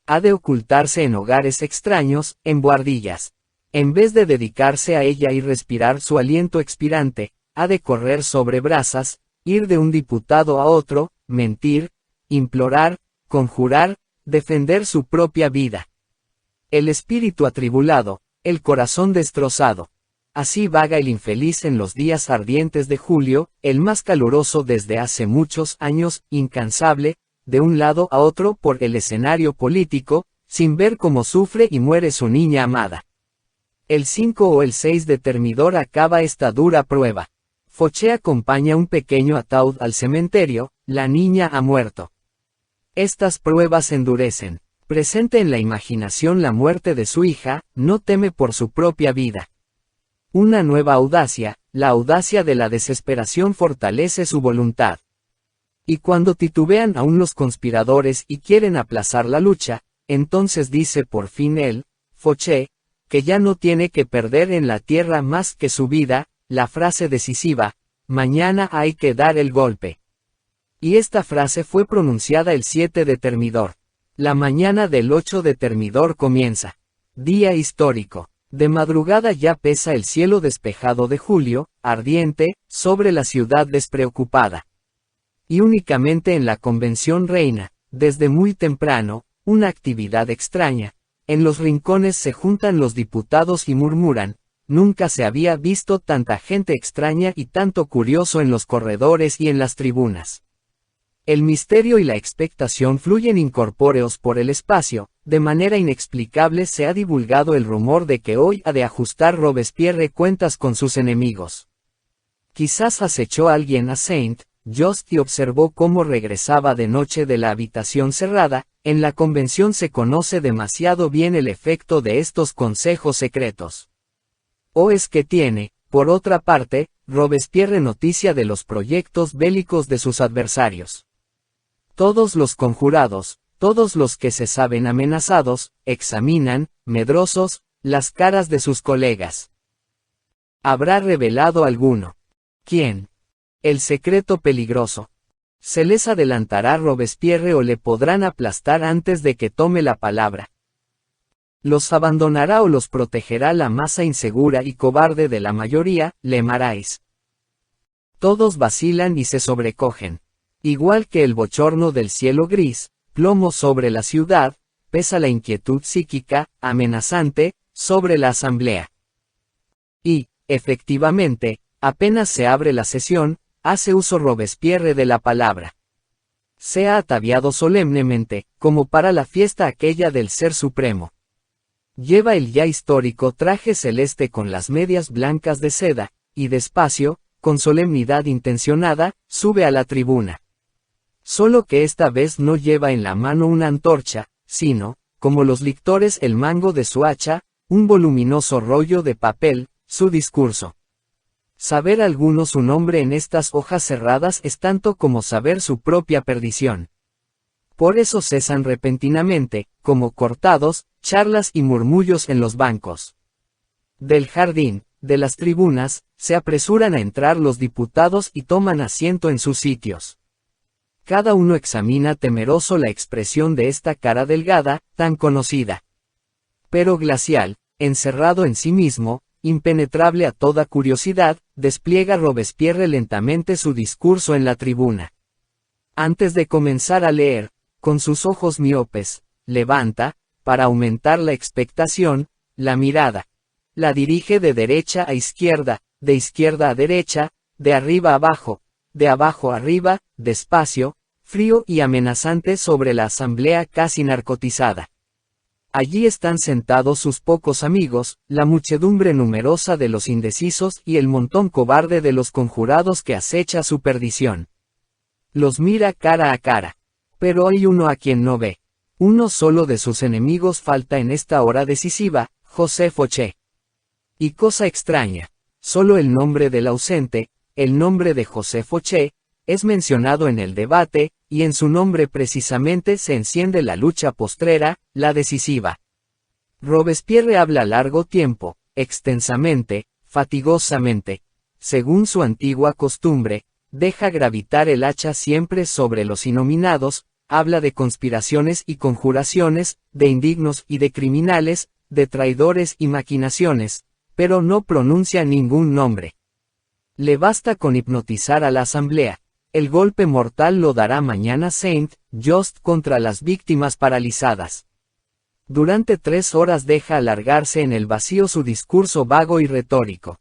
Ha de ocultarse en hogares extraños, en buhardillas. En vez de dedicarse a ella y respirar su aliento expirante, ha de correr sobre brasas, ir de un diputado a otro, mentir, implorar, conjurar, defender su propia vida. El espíritu atribulado, el corazón destrozado. Así vaga el infeliz en los días ardientes de julio, el más caluroso desde hace muchos años, incansable, de un lado a otro por el escenario político, sin ver cómo sufre y muere su niña amada. El 5 o el 6 de Termidor acaba esta dura prueba. Fauché acompaña un pequeño ataúd al cementerio, la niña ha muerto. Estas pruebas endurecen. Presente en la imaginación la muerte de su hija, no teme por su propia vida. Una nueva audacia, la audacia de la desesperación fortalece su voluntad. Y cuando titubean aún los conspiradores y quieren aplazar la lucha, entonces dice por fin él, Fauché, que ya no tiene que perder en la tierra más que su vida, la frase decisiva, mañana hay que dar el golpe. Y esta frase fue pronunciada el 7 de Termidor. La mañana del 8 de Termidor comienza. Día histórico. De madrugada ya pesa el cielo despejado de julio, ardiente, sobre la ciudad despreocupada. Y únicamente en la convención reina, desde muy temprano, una actividad extraña. En los rincones se juntan los diputados y murmuran, nunca se había visto tanta gente extraña y tanto curioso en los corredores y en las tribunas. El misterio y la expectación fluyen incorpóreos por el espacio, de manera inexplicable se ha divulgado el rumor de que hoy ha de ajustar Robespierre cuentas con sus enemigos. Quizás acechó alguien a Saint-Just y observó cómo regresaba de noche de la habitación cerrada, en la convención se conoce demasiado bien el efecto de estos consejos secretos. O es que tiene, por otra parte, Robespierre noticia de los proyectos bélicos de sus adversarios. Todos los conjurados, todos los que se saben amenazados, examinan, medrosos, las caras de sus colegas. ¿Habrá revelado alguno? ¿Quién? El secreto peligroso. ¿Se les adelantará Robespierre o le podrán aplastar antes de que tome la palabra? ¿Los abandonará o los protegerá la masa insegura y cobarde de la mayoría, le Marais? Todos vacilan y se sobrecogen. Igual que el bochorno del cielo gris, plomo sobre la ciudad, pesa la inquietud psíquica, amenazante, sobre la asamblea. Y, efectivamente, apenas se abre la sesión, hace uso Robespierre de la palabra. Se ha ataviado solemnemente, como para la fiesta aquella del Ser Supremo. Lleva el ya histórico traje celeste con las medias blancas de seda, y despacio, con solemnidad intencionada, sube a la tribuna. Solo que esta vez no lleva en la mano una antorcha, sino, como los lictores el mango de su hacha, un voluminoso rollo de papel, su discurso. Saber alguno su nombre en estas hojas cerradas es tanto como saber su propia perdición. Por eso cesan repentinamente, como cortados, charlas y murmullos en los bancos. Del jardín, de las tribunas, se apresuran a entrar los diputados y toman asiento en sus sitios. Cada uno examina temeroso la expresión de esta cara delgada, tan conocida. Pero glacial, encerrado en sí mismo, impenetrable a toda curiosidad, despliega Robespierre lentamente su discurso en la tribuna. Antes de comenzar a leer, con sus ojos miopes, levanta, para aumentar la expectación, la mirada. La dirige de derecha a izquierda, de izquierda a derecha, de arriba a abajo, de abajo arriba, despacio, frío y amenazante sobre la asamblea casi narcotizada. Allí están sentados sus pocos amigos, la muchedumbre numerosa de los indecisos y el montón cobarde de los conjurados que acecha su perdición. Los mira cara a cara. Pero hay uno a quien no ve. Uno solo de sus enemigos falta en esta hora decisiva, José Foché. Y cosa extraña, solo el nombre del ausente, el nombre de José Foché, es mencionado en el debate, y en su nombre precisamente se enciende la lucha postrera, la decisiva. Robespierre habla largo tiempo, extensamente, fatigosamente. Según su antigua costumbre, deja gravitar el hacha siempre sobre los innominados, habla de conspiraciones y conjuraciones, de indignos y de criminales, de traidores y maquinaciones, pero no pronuncia ningún nombre. Le basta con hipnotizar a la asamblea. El golpe mortal lo dará mañana Saint-Just contra las víctimas paralizadas. Durante 3 horas deja alargarse en el vacío su discurso vago y retórico.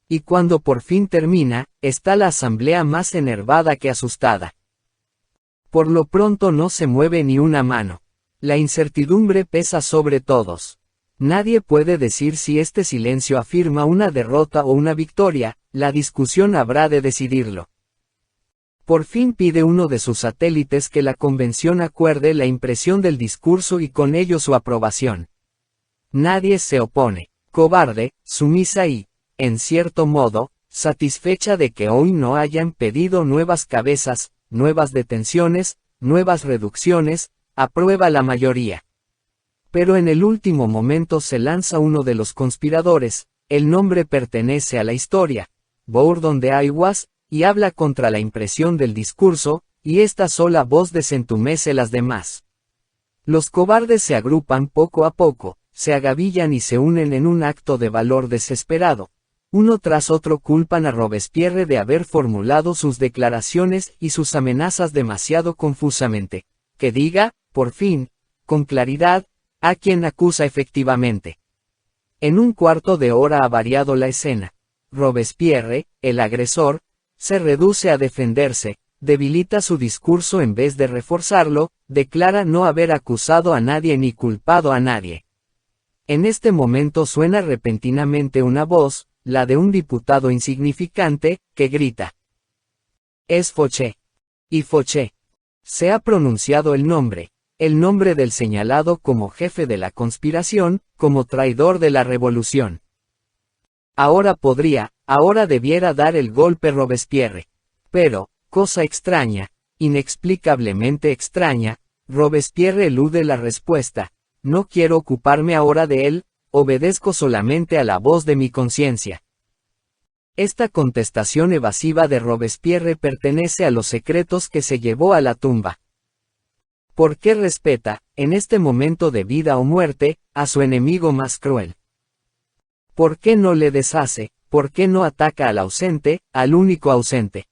Y cuando por fin termina, está la asamblea más enervada que asustada. Por lo pronto no se mueve ni una mano. La incertidumbre pesa sobre todos. Nadie puede decir si este silencio afirma una derrota o una victoria, la discusión habrá de decidirlo. Por fin pide uno de sus satélites que la convención acuerde la impresión del discurso y con ello su aprobación. Nadie se opone, cobarde, sumisa y, en cierto modo, satisfecha de que hoy no hayan pedido nuevas cabezas, nuevas detenciones, nuevas reducciones, aprueba la mayoría. Pero en el último momento se lanza uno de los conspiradores, el nombre pertenece a la historia, Bourdon de Aiguas, y habla contra la impresión del discurso, y esta sola voz desentumece las demás. Los cobardes se agrupan poco a poco, se agavillan y se unen en un acto de valor desesperado. Uno tras otro culpan a Robespierre de haber formulado sus declaraciones y sus amenazas demasiado confusamente. Que diga, por fin, con claridad, a quien acusa efectivamente. En un cuarto de hora ha variado la escena. Robespierre, el agresor, se reduce a defenderse, debilita su discurso en vez de reforzarlo, declara no haber acusado a nadie ni culpado a nadie. En este momento suena repentinamente una voz, la de un diputado insignificante, que grita. Es Foché. Y Foché. Se ha pronunciado el nombre del señalado como jefe de la conspiración, como traidor de la revolución. Ahora debiera dar el golpe Robespierre. Pero, cosa extraña, inexplicablemente extraña, Robespierre elude la respuesta. No quiero ocuparme ahora de él, obedezco solamente a la voz de mi conciencia. Esta contestación evasiva de Robespierre pertenece a los secretos que se llevó a la tumba. ¿Por qué respeta, en este momento de vida o muerte, a su enemigo más cruel? ¿Por qué no le deshace? ¿Por qué no ataca al ausente, al único ausente?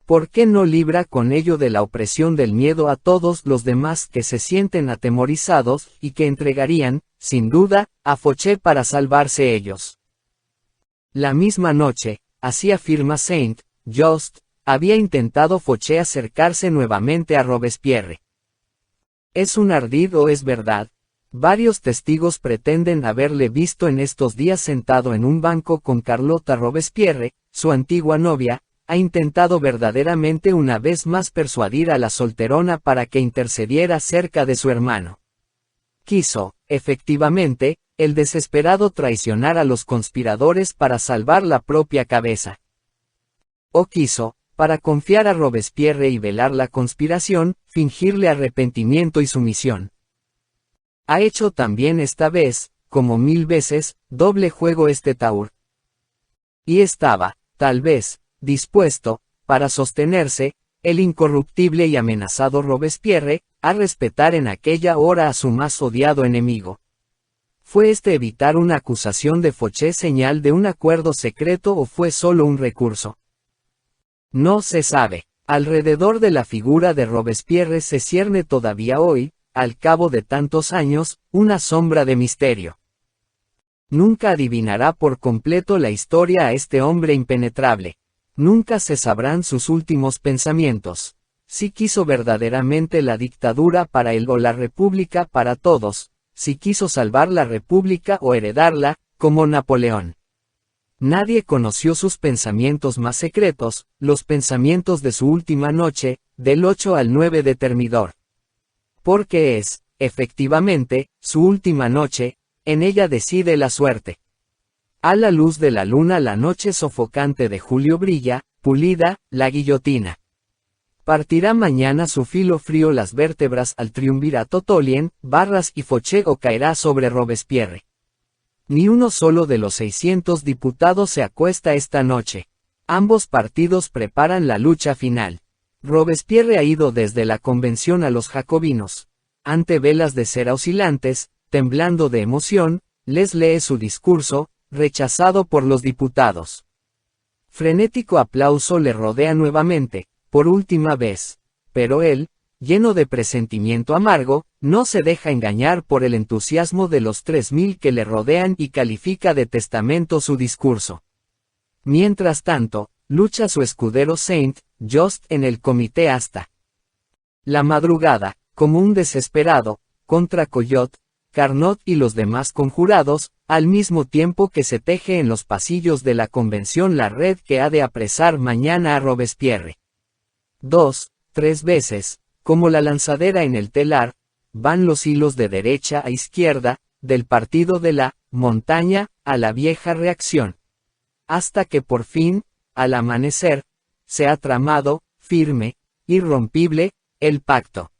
¿Por qué no libra con ello de la opresión del miedo a todos los demás que se sienten atemorizados y que entregarían, sin duda, a Foché para salvarse ellos? La misma noche, así afirma Saint-Just, había intentado Foché acercarse nuevamente a Robespierre. ¿Es un ardid o es verdad? Varios testigos pretenden haberle visto en estos días sentado en un banco con Carlota Robespierre, su antigua novia. Ha intentado verdaderamente una vez más persuadir a la solterona para que intercediera cerca de su hermano. Quiso, efectivamente, el desesperado traicionar a los conspiradores para salvar la propia cabeza. O quiso, para confiar a Robespierre y velar la conspiración, fingirle arrepentimiento y sumisión. Ha hecho también esta vez, como 1000 veces, doble juego este taur. Y estaba, tal vez, dispuesto, para sostenerse, el incorruptible y amenazado Robespierre, a respetar en aquella hora a su más odiado enemigo. ¿Fue este evitar una acusación de Foché señal de un acuerdo secreto o fue solo un recurso? No se sabe. Alrededor de la figura de Robespierre se cierne todavía hoy, al cabo de tantos años, una sombra de misterio. Nunca adivinará por completo la historia a este hombre impenetrable. Nunca se sabrán sus últimos pensamientos. Si quiso verdaderamente la dictadura para él o la república para todos, si quiso salvar la República o heredarla, como Napoleón. Nadie conoció sus pensamientos más secretos, los pensamientos de su última noche, del 8 al 9 de Termidor. Porque es, efectivamente, su última noche, en ella decide la suerte. A la luz de la luna la noche sofocante de julio brilla, pulida, la guillotina. Partirá mañana su filo frío las vértebras al triunvirato Tolien, Barras y Fauché o caerá sobre Robespierre. Ni uno solo de los 600 diputados se acuesta esta noche. Ambos partidos preparan la lucha final. Robespierre ha ido desde la convención a los jacobinos. Ante velas de cera oscilantes, temblando de emoción, les lee su discurso, rechazado por los diputados. Frenético aplauso le rodea nuevamente, por última vez. Pero él, lleno de presentimiento amargo, no se deja engañar por el entusiasmo de los 3000 que le rodean y califica de testamento su discurso. Mientras tanto, lucha su escudero Saint-Just en el comité hasta la madrugada, como un desesperado, contra Collot, Carnot y los demás conjurados, al mismo tiempo que se teje en los pasillos de la convención la red que ha de apresar mañana a Robespierre. 2, 3 veces, como la lanzadera en el telar, van los hilos de derecha a izquierda, del partido de la montaña a la vieja reacción. Hasta que por fin, al amanecer, se ha tramado, firme, irrompible, el pacto.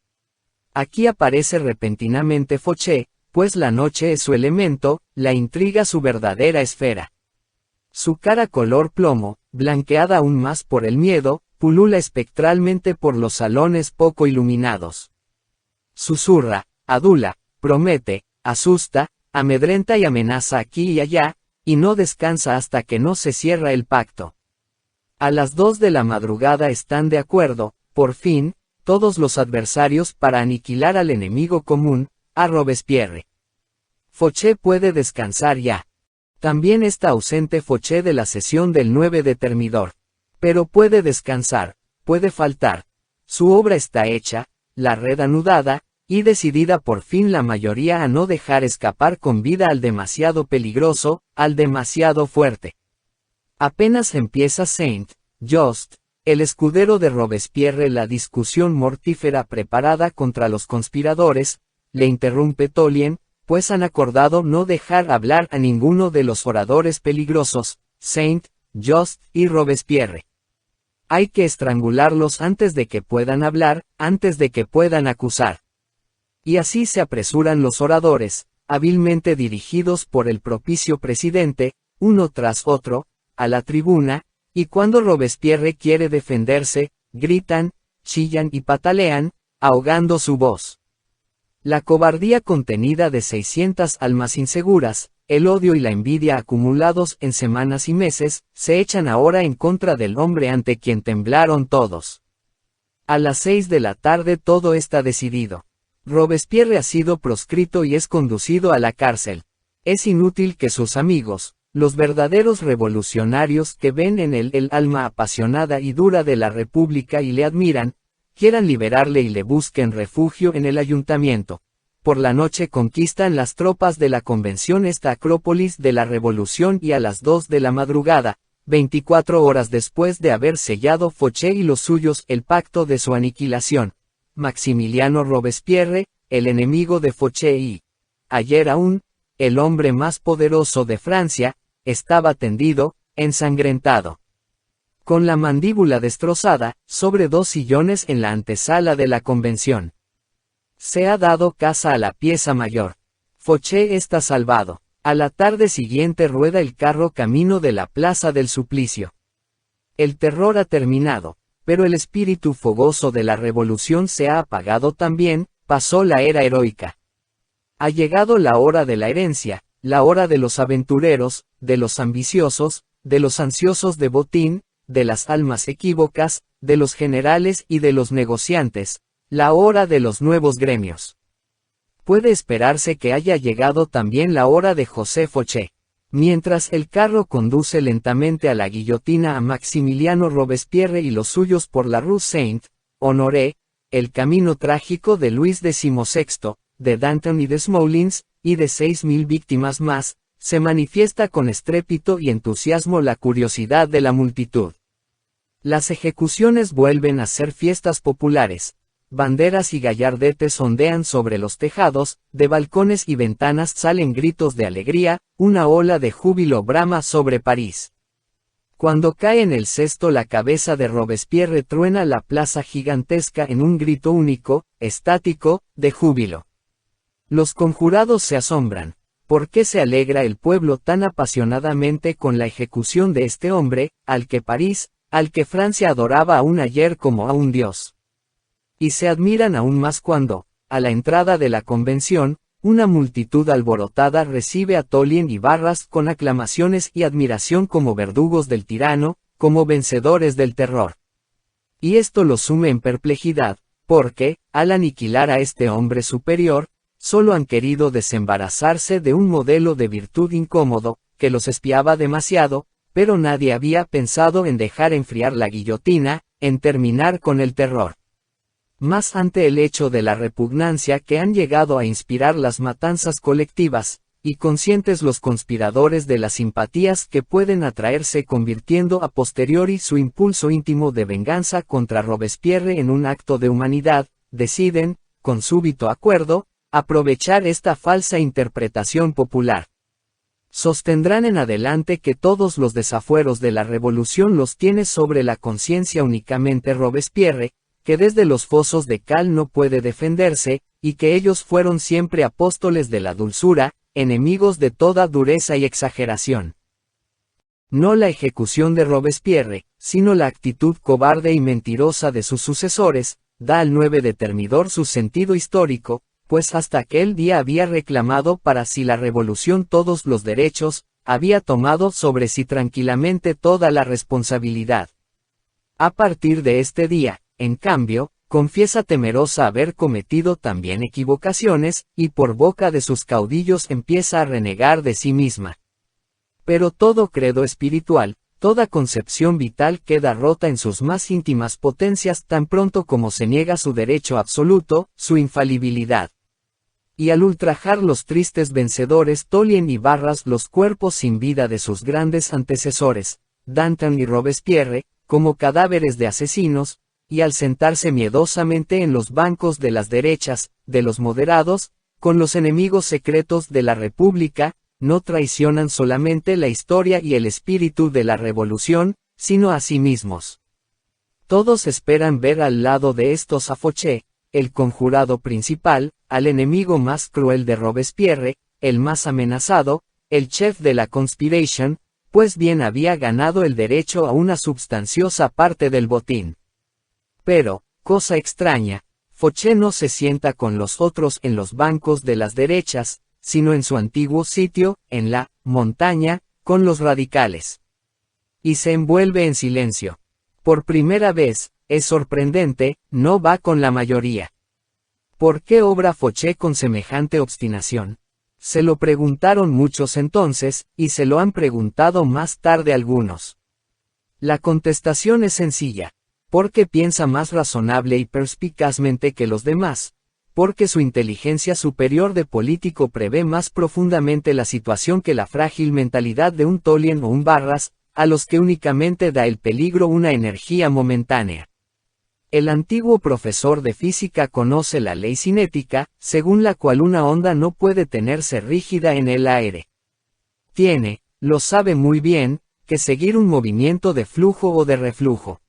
Aquí aparece repentinamente Fauché, pues la noche es su elemento, la intriga su verdadera esfera. Su cara color plomo, blanqueada aún más por el miedo, pulula espectralmente por los salones poco iluminados. Susurra, adula, promete, asusta, amedrenta y amenaza aquí y allá, y no descansa hasta que no se cierra el pacto. A las 2 de la madrugada están de acuerdo, por fin, todos los adversarios para aniquilar al enemigo común, a Robespierre. Fauché puede descansar ya. También está ausente Fauché de la sesión del 9 de Termidor. Pero puede descansar, puede faltar. Su obra está hecha, la red anudada, y decidida por fin la mayoría a no dejar escapar con vida al demasiado peligroso, al demasiado fuerte. Apenas empieza Saint-Just, el escudero de Robespierre, la discusión mortífera preparada contra los conspiradores, le interrumpe Tolien, pues han acordado no dejar hablar a ninguno de los oradores peligrosos, Saint-Just y Robespierre. Hay que estrangularlos antes de que puedan hablar, antes de que puedan acusar. Y así se apresuran los oradores, hábilmente dirigidos por el propicio presidente, uno tras otro, a la tribuna, y cuando Robespierre quiere defenderse, gritan, chillan y patalean, ahogando su voz. La cobardía contenida de 600 almas inseguras, el odio y la envidia acumulados en semanas y meses, se echan ahora en contra del hombre ante quien temblaron todos. A las 6 de la tarde todo está decidido. Robespierre ha sido proscrito y es conducido a la cárcel. Es inútil que sus amigos, los verdaderos revolucionarios que ven en él el alma apasionada y dura de la República y le admiran, quieran liberarle y le busquen refugio en el ayuntamiento. Por la noche conquistan las tropas de la convención esta acrópolis de la revolución y a las 2 de la madrugada, 24 horas después de haber sellado Fauché y los suyos el pacto de su aniquilación, Maximiliano Robespierre, el enemigo de Fauché y, ayer aún, el hombre más poderoso de Francia, estaba tendido, ensangrentado, con la mandíbula destrozada, sobre 2 sillones en la antesala de la convención. Se ha dado caza a la pieza mayor. Fauché está salvado. A la tarde siguiente rueda el carro camino de la Plaza del Suplicio. El terror ha terminado, pero el espíritu fogoso de la revolución se ha apagado también, pasó la era heroica. Ha llegado la hora de la herencia, la hora de los aventureros, de los ambiciosos, de los ansiosos de botín, de las almas equívocas, de los generales y de los negociantes, la hora de los nuevos gremios. Puede esperarse que haya llegado también la hora de José Fauché. Mientras el carro conduce lentamente a la guillotina a Maximiliano Robespierre y los suyos por la Rue Saint-Honoré, el camino trágico de Luis XVI, de Danton y de Smolins, y de 6.000 víctimas más, se manifiesta con estrépito y entusiasmo la curiosidad de la multitud. Las ejecuciones vuelven a ser fiestas populares. Banderas y gallardetes ondean sobre los tejados, de balcones y ventanas salen gritos de alegría, una ola de júbilo brama sobre París. Cuando cae en el cesto la cabeza de Robespierre truena la plaza gigantesca en un grito único, estático, de júbilo. Los conjurados se asombran. ¿Por qué se alegra el pueblo tan apasionadamente con la ejecución de este hombre, al que Francia adoraba aún ayer como a un dios? Y se admiran aún más cuando, a la entrada de la convención, una multitud alborotada recibe a Tolien y Barras con aclamaciones y admiración como verdugos del tirano, como vencedores del terror. Y esto los sume en perplejidad, porque, al aniquilar a este hombre superior, solo han querido desembarazarse de un modelo de virtud incómodo, que los espiaba demasiado, pero nadie había pensado en dejar enfriar la guillotina, en terminar con el terror. Más ante el hecho de la repugnancia que han llegado a inspirar las matanzas colectivas, y conscientes los conspiradores de las simpatías que pueden atraerse convirtiendo a posteriori su impulso íntimo de venganza contra Robespierre en un acto de humanidad, deciden, con súbito acuerdo, aprovechar esta falsa interpretación popular. Sostendrán en adelante que todos los desafueros de la revolución los tiene sobre la conciencia únicamente Robespierre, que desde los fosos de cal no puede defenderse, y que ellos fueron siempre apóstoles de la dulzura, enemigos de toda dureza y exageración. No la ejecución de Robespierre, sino la actitud cobarde y mentirosa de sus sucesores, da al 9 de Thermidor su sentido histórico, pues hasta aquel día había reclamado para sí la revolución todos los derechos, había tomado sobre sí tranquilamente toda la responsabilidad. A partir de este día, en cambio, confiesa temerosa haber cometido también equivocaciones, y por boca de sus caudillos empieza a renegar de sí misma. Pero todo credo espiritual, toda concepción vital queda rota en sus más íntimas potencias tan pronto como se niega su derecho absoluto, su infalibilidad. Y al ultrajar los tristes vencedores Tolien y Barras los cuerpos sin vida de sus grandes antecesores, Danton y Robespierre, como cadáveres de asesinos, y al sentarse miedosamente en los bancos de las derechas, de los moderados, con los enemigos secretos de la República, no traicionan solamente la historia y el espíritu de la revolución, sino a sí mismos. Todos esperan ver al lado de estos a Fouché, el conjurado principal, al enemigo más cruel de Robespierre, el más amenazado, el chef de la conspiration, pues bien había ganado el derecho a una substanciosa parte del botín. Pero, cosa extraña, Fouché no se sienta con los otros en los bancos de las derechas, sino en su antiguo sitio, en la montaña, con los radicales. Y se envuelve en silencio. Por primera vez, es sorprendente, no va con la mayoría. ¿Por qué obra Fouché con semejante obstinación? Se lo preguntaron muchos entonces, y se lo han preguntado más tarde algunos. La contestación es sencilla. Porque piensa más razonable y perspicazmente que los demás, porque su inteligencia superior de político prevé más profundamente la situación que la frágil mentalidad de un Tolien o un Barras, a los que únicamente da el peligro una energía momentánea. El antiguo profesor de física conoce la ley cinética, según la cual una onda no puede tenerse rígida en el aire. Tiene, lo sabe muy bien, que seguir un movimiento de flujo o de reflujo.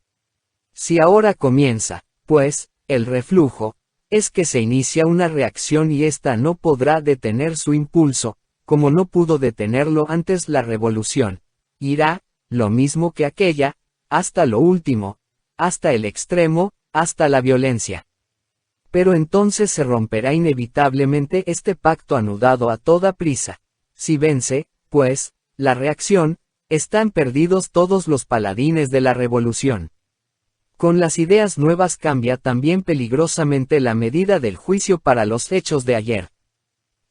Si ahora comienza, pues, el reflujo, es que se inicia una reacción y ésta no podrá detener su impulso, como no pudo detenerlo antes la revolución. Irá, lo mismo que aquella, hasta lo último, hasta el extremo, hasta la violencia. Pero entonces se romperá inevitablemente este pacto anudado a toda prisa. Si vence, pues, la reacción, están perdidos todos los paladines de la revolución. Con las ideas nuevas cambia también peligrosamente la medida del juicio para los hechos de ayer.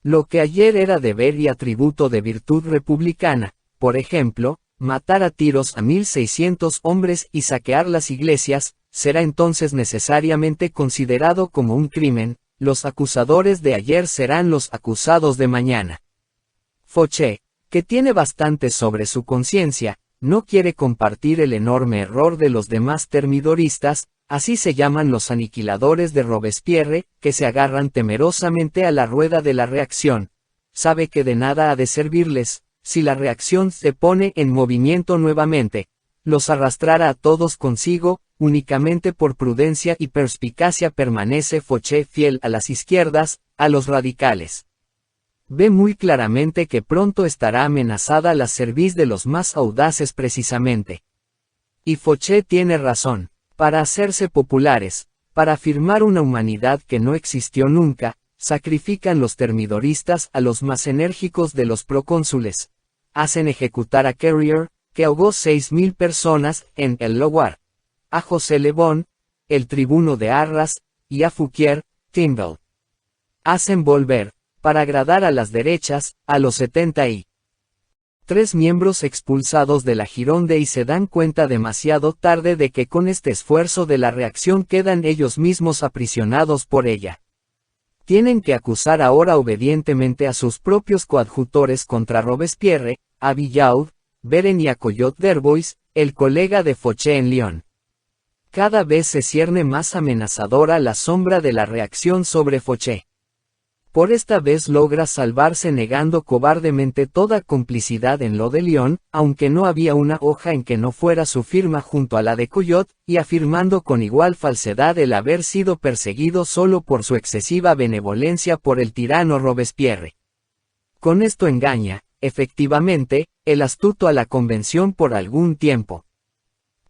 Lo que ayer era deber y atributo de virtud republicana, por ejemplo, matar a tiros a 1.600 hombres y saquear las iglesias, será entonces necesariamente considerado como un crimen, los acusadores de ayer serán los acusados de mañana. Fauché, que tiene bastante sobre su conciencia, no quiere compartir el enorme error de los demás termidoristas, así se llaman los aniquiladores de Robespierre, que se agarran temerosamente a la rueda de la reacción. Sabe que de nada ha de servirles, si la reacción se pone en movimiento nuevamente, los arrastrará a todos consigo, únicamente por prudencia y perspicacia permanece Fauché fiel a las izquierdas, a los radicales. Ve muy claramente que pronto estará amenazada la cerviz de los más audaces precisamente. Y Fauché tiene razón, para hacerse populares, para afirmar una humanidad que no existió nunca, sacrifican los termidoristas a los más enérgicos de los procónsules. Hacen ejecutar a Carrier, que ahogó 6.000 personas en el Loire, a José Le Bon, el tribuno de Arras, y a Fouquier Tinville. Hacen volver, para agradar a las derechas, a los 73 miembros expulsados de la Gironde y se dan cuenta demasiado tarde de que con este esfuerzo de la reacción quedan ellos mismos aprisionados por ella. Tienen que acusar ahora obedientemente a sus propios coadjutores contra Robespierre, a Billaud, Beren y a Collot d'Herbois, el colega de Fauché en Lyon. Cada vez se cierne más amenazadora la sombra de la reacción sobre Fauché. Por esta vez logra salvarse negando cobardemente toda complicidad en lo de Lyon, aunque no había una hoja en que no fuera su firma junto a la de Collot, y afirmando con igual falsedad el haber sido perseguido solo por su excesiva benevolencia por el tirano Robespierre. Con esto engaña, efectivamente, el astuto a la convención por algún tiempo.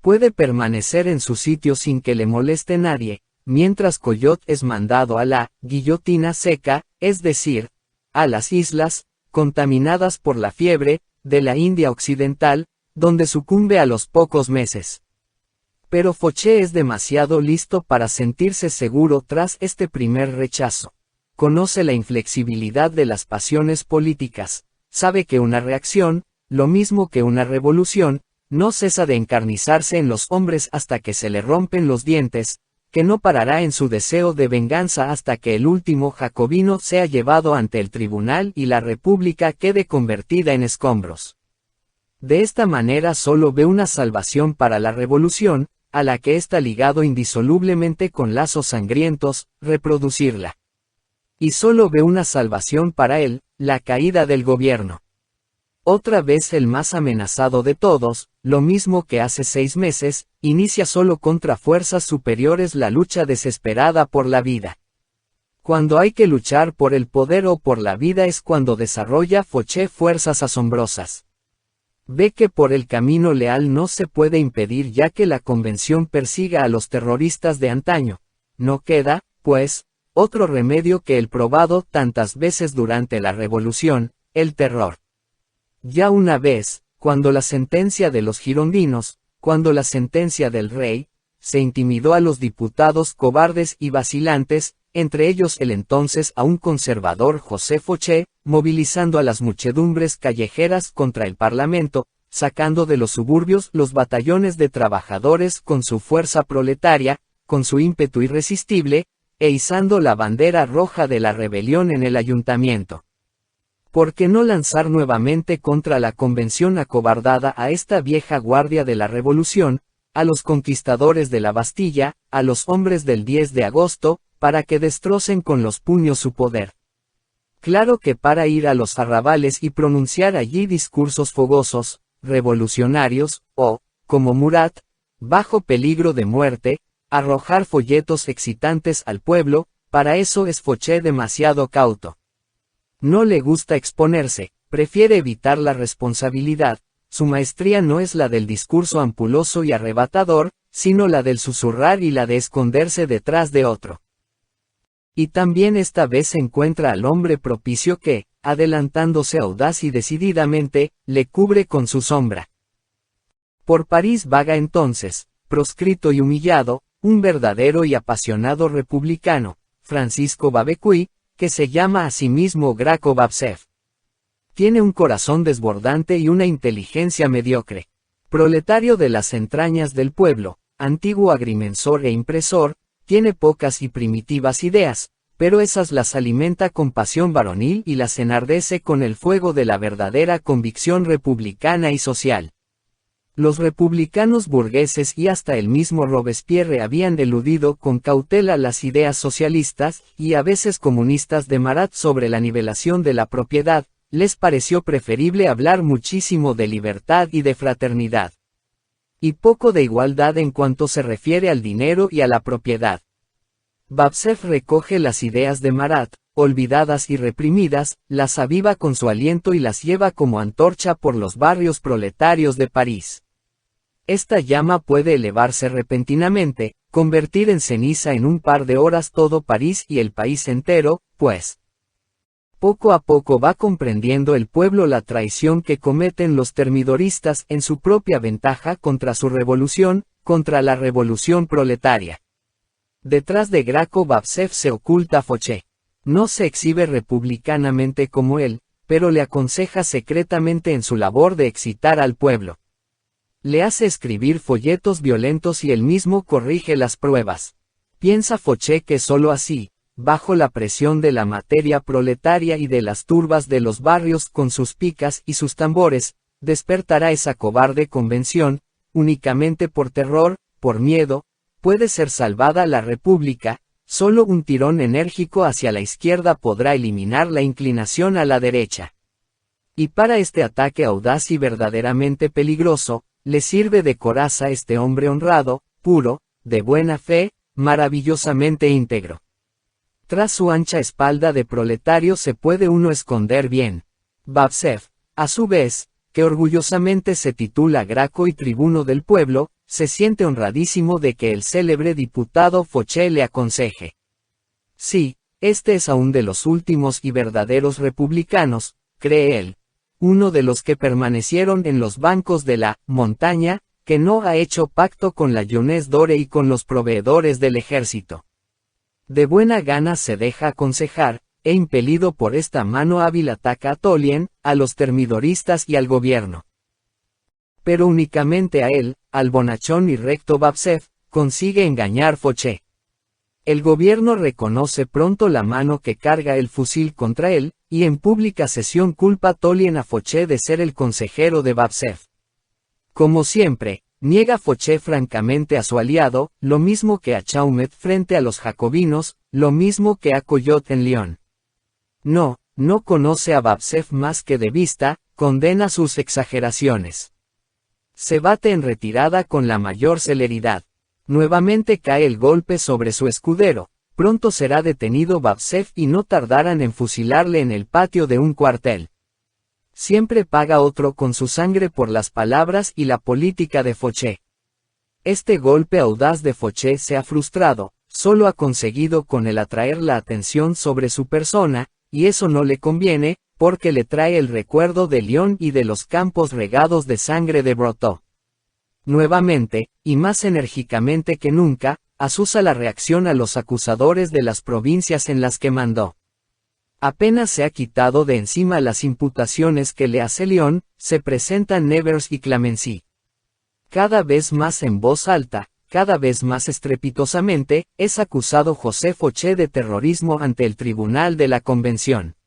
Puede permanecer en su sitio sin que le moleste nadie, mientras Collot es mandado a la guillotina seca, es decir, a las islas, contaminadas por la fiebre, de la India Occidental, donde sucumbe a los pocos meses. Pero Fauché es demasiado listo para sentirse seguro tras este primer rechazo. Conoce la inflexibilidad de las pasiones políticas, sabe que una reacción, lo mismo que una revolución, no cesa de encarnizarse en los hombres hasta que se le rompen los dientes, que no parará en su deseo de venganza hasta que el último jacobino sea llevado ante el tribunal y la república quede convertida en escombros. De esta manera solo ve una salvación para la revolución, a la que está ligado indisolublemente con lazos sangrientos, reproducirla. Y solo ve una salvación para él, la caída del gobierno. Otra vez el más amenazado de todos, lo mismo que hace 6 meses, inicia solo contra fuerzas superiores la lucha desesperada por la vida. Cuando hay que luchar por el poder o por la vida es cuando desarrolla Fauché fuerzas asombrosas. Ve que por el camino leal no se puede impedir ya que la convención persiga a los terroristas de antaño. No queda, pues, otro remedio que el probado tantas veces durante la revolución, el terror. Ya una vez, cuando la sentencia de los girondinos, cuando la sentencia del rey, se intimidó a los diputados cobardes y vacilantes, entre ellos el entonces aún conservador José Fauché, movilizando a las muchedumbres callejeras contra el Parlamento, sacando de los suburbios los batallones de trabajadores con su fuerza proletaria, con su ímpetu irresistible, e izando la bandera roja de la rebelión en el ayuntamiento. ¿Por qué no lanzar nuevamente contra la convención acobardada a esta vieja guardia de la revolución, a los conquistadores de la Bastilla, a los hombres del 10 de agosto, para que destrocen con los puños su poder? Claro que para ir a los arrabales y pronunciar allí discursos fogosos, revolucionarios, o, como Murat, bajo peligro de muerte, arrojar folletos excitantes al pueblo, para eso es Fauché demasiado cauto. No le gusta exponerse, prefiere evitar la responsabilidad, su maestría no es la del discurso ampuloso y arrebatador, sino la del susurrar y la de esconderse detrás de otro. Y también esta vez encuentra al hombre propicio que, adelantándose audaz y decididamente, le cubre con su sombra. Por París vaga entonces, proscrito y humillado, un verdadero y apasionado republicano, Francisco Babecue, que se llama a sí mismo Graco Babsev. Tiene un corazón desbordante y una inteligencia mediocre. Proletario de las entrañas del pueblo, antiguo agrimensor e impresor, tiene pocas y primitivas ideas, pero esas las alimenta con pasión varonil y las enardece con el fuego de la verdadera convicción republicana y social. Los republicanos burgueses y hasta el mismo Robespierre habían eludido con cautela las ideas socialistas y a veces comunistas de Marat sobre la nivelación de la propiedad. Les pareció preferible hablar muchísimo de libertad y de fraternidad, y poco de igualdad en cuanto se refiere al dinero y a la propiedad. Babsev recoge las ideas de Marat, olvidadas y reprimidas, las aviva con su aliento y las lleva como antorcha por los barrios proletarios de París. Esta llama puede elevarse repentinamente, convertir en ceniza en un par de horas todo París y el país entero, pues poco a poco va comprendiendo el pueblo la traición que cometen los termidoristas en su propia ventaja contra su revolución, contra la revolución proletaria. Detrás de Graco Babsev se oculta Fouché. No se exhibe republicanamente como él, pero le aconseja secretamente en su labor de excitar al pueblo. Le hace escribir folletos violentos y él mismo corrige las pruebas. Piensa Fouché que solo así, bajo la presión de la materia proletaria y de las turbas de los barrios con sus picas y sus tambores, despertará esa cobarde convención, únicamente por terror, por miedo, puede ser salvada la República, solo un tirón enérgico hacia la izquierda podrá eliminar la inclinación a la derecha. Y para este ataque audaz y verdaderamente peligroso, le sirve de coraza este hombre honrado, puro, de buena fe, maravillosamente íntegro. Tras su ancha espalda de proletario se puede uno esconder bien. Babsev, a su vez, que orgullosamente se titula Graco y tribuno del pueblo, se siente honradísimo de que el célebre diputado Fouché le aconseje. Sí, este es aún de los últimos y verdaderos republicanos, cree él. Uno de los que permanecieron en los bancos de la montaña, que no ha hecho pacto con la jeunesse d'Ore y con los proveedores del ejército. De buena gana se deja aconsejar, e impelido por esta mano hábil ataca a Tolien, a los termidoristas y al gobierno. Pero únicamente a él, al bonachón y recto Babsev, consigue engañar Fouché. El gobierno reconoce pronto la mano que carga el fusil contra él, y en pública sesión culpa Tolien a Fouché de ser el consejero de Babsev. Como siempre, niega Fouché francamente a su aliado, lo mismo que a Chaumet frente a los jacobinos, lo mismo que a Collot en Lyon. No conoce a Babsev más que de vista, condena sus exageraciones. Se bate en retirada con la mayor celeridad. Nuevamente cae el golpe sobre su escudero, pronto será detenido Babsev y no tardarán en fusilarle en el patio de un cuartel. Siempre paga otro con su sangre por las palabras y la política de Fouché. Este golpe audaz de Fouché se ha frustrado, solo ha conseguido con él atraer la atención sobre su persona, y eso no le conviene, porque le trae el recuerdo de Lyon y de los campos regados de sangre de Brotteaux. Nuevamente, y más enérgicamente que nunca, azuza la reacción a los acusadores de las provincias en las que mandó. Apenas se ha quitado de encima las imputaciones que le hace Lyon, se presentan Nevers y Clamency. Cada vez más en voz alta, cada vez más estrepitosamente, es acusado José Fouché de terrorismo ante el tribunal de la Convención.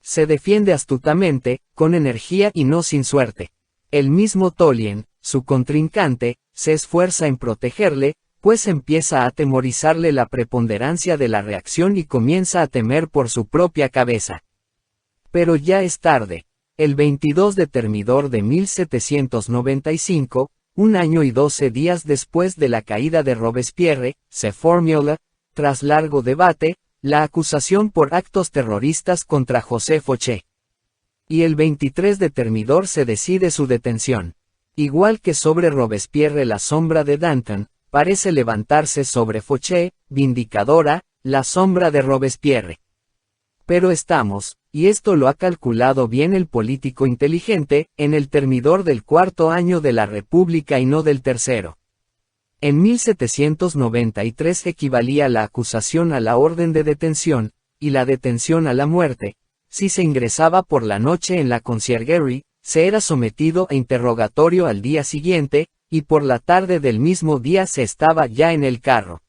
Se defiende astutamente, con energía y no sin suerte. El mismo Tolien, su contrincante, se esfuerza en protegerle, pues empieza a atemorizarle la preponderancia de la reacción y comienza a temer por su propia cabeza. Pero ya es tarde. El 22 de Termidor de 1795, un año y 12 días después de la caída de Robespierre, se formula, tras largo debate, la acusación por actos terroristas contra José Fouché. Y el 23 de Termidor se decide su detención. Igual que sobre Robespierre la sombra de Danton, parece levantarse sobre Fouché, vindicadora, la sombra de Robespierre. Pero estamos, y esto lo ha calculado bien el político inteligente, en el Termidor del cuarto año de la República y no del tercero. En 1793 equivalía la acusación a la orden de detención, y la detención a la muerte. Si se ingresaba por la noche en la Conciergerie, se era sometido a interrogatorio al día siguiente, y por la tarde del mismo día se estaba ya en el carro.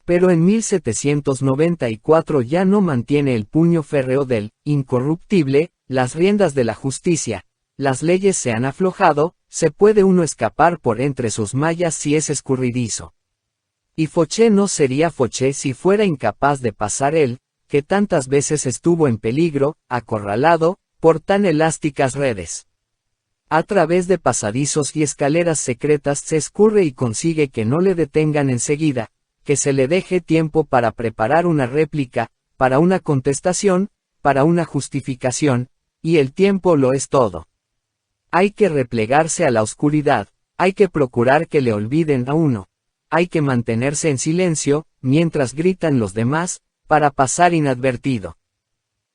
pero en 1794 ya no mantiene el puño férreo del incorruptible, las riendas de la justicia. Las leyes se han aflojado, se puede uno escapar por entre sus mallas si es escurridizo. Y Fauché no sería Fauché si fuera incapaz de pasar él, que tantas veces estuvo en peligro, acorralado, por tan elásticas redes. A través de pasadizos y escaleras secretas se escurre y consigue que no le detengan enseguida, que se le deje tiempo para preparar una réplica, para una contestación, para una justificación, y el tiempo lo es todo. Hay que replegarse a la oscuridad, hay que procurar que le olviden a uno, hay que mantenerse en silencio, mientras gritan los demás, para pasar inadvertido.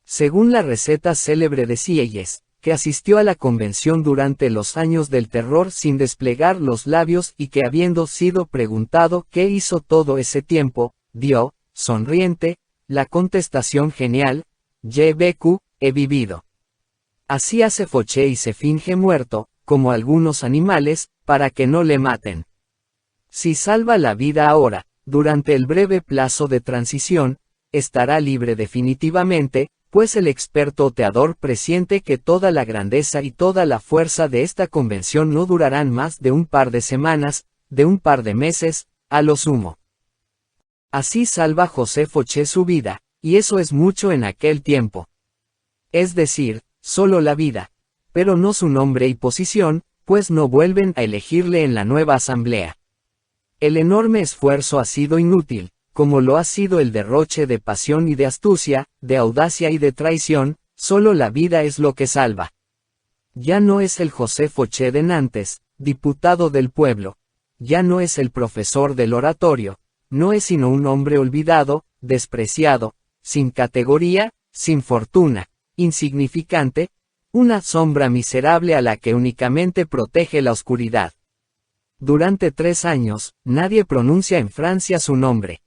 Según la receta célebre de Sieyes, que asistió a la convención durante los años del terror sin desplegar los labios y que habiendo sido preguntado qué hizo todo ese tiempo, dio, sonriente, la contestación genial: «J'ai vécu, he vivido». Así hace Fauché y se finge muerto, como algunos animales, para que no le maten. Si salva la vida ahora, durante el breve plazo de transición, estará libre definitivamente, pues el experto oteador presiente que toda la grandeza y toda la fuerza de esta convención no durarán más de un par de semanas, de un par de meses, a lo sumo. Así salva José Fauché su vida, y eso es mucho en aquel tiempo. Es decir, solo la vida, pero no su nombre y posición, pues no vuelven a elegirle en la nueva asamblea. El enorme esfuerzo ha sido inútil, como lo ha sido el derroche de pasión y de astucia, de audacia y de traición, solo la vida es lo que salva. Ya no es el José Fauché de Nantes, diputado del pueblo, ya no es el profesor del oratorio, no es sino un hombre olvidado, despreciado, sin categoría, sin fortuna, insignificante, una sombra miserable a la que únicamente protege la oscuridad. Durante 3 años, nadie pronuncia en Francia su nombre.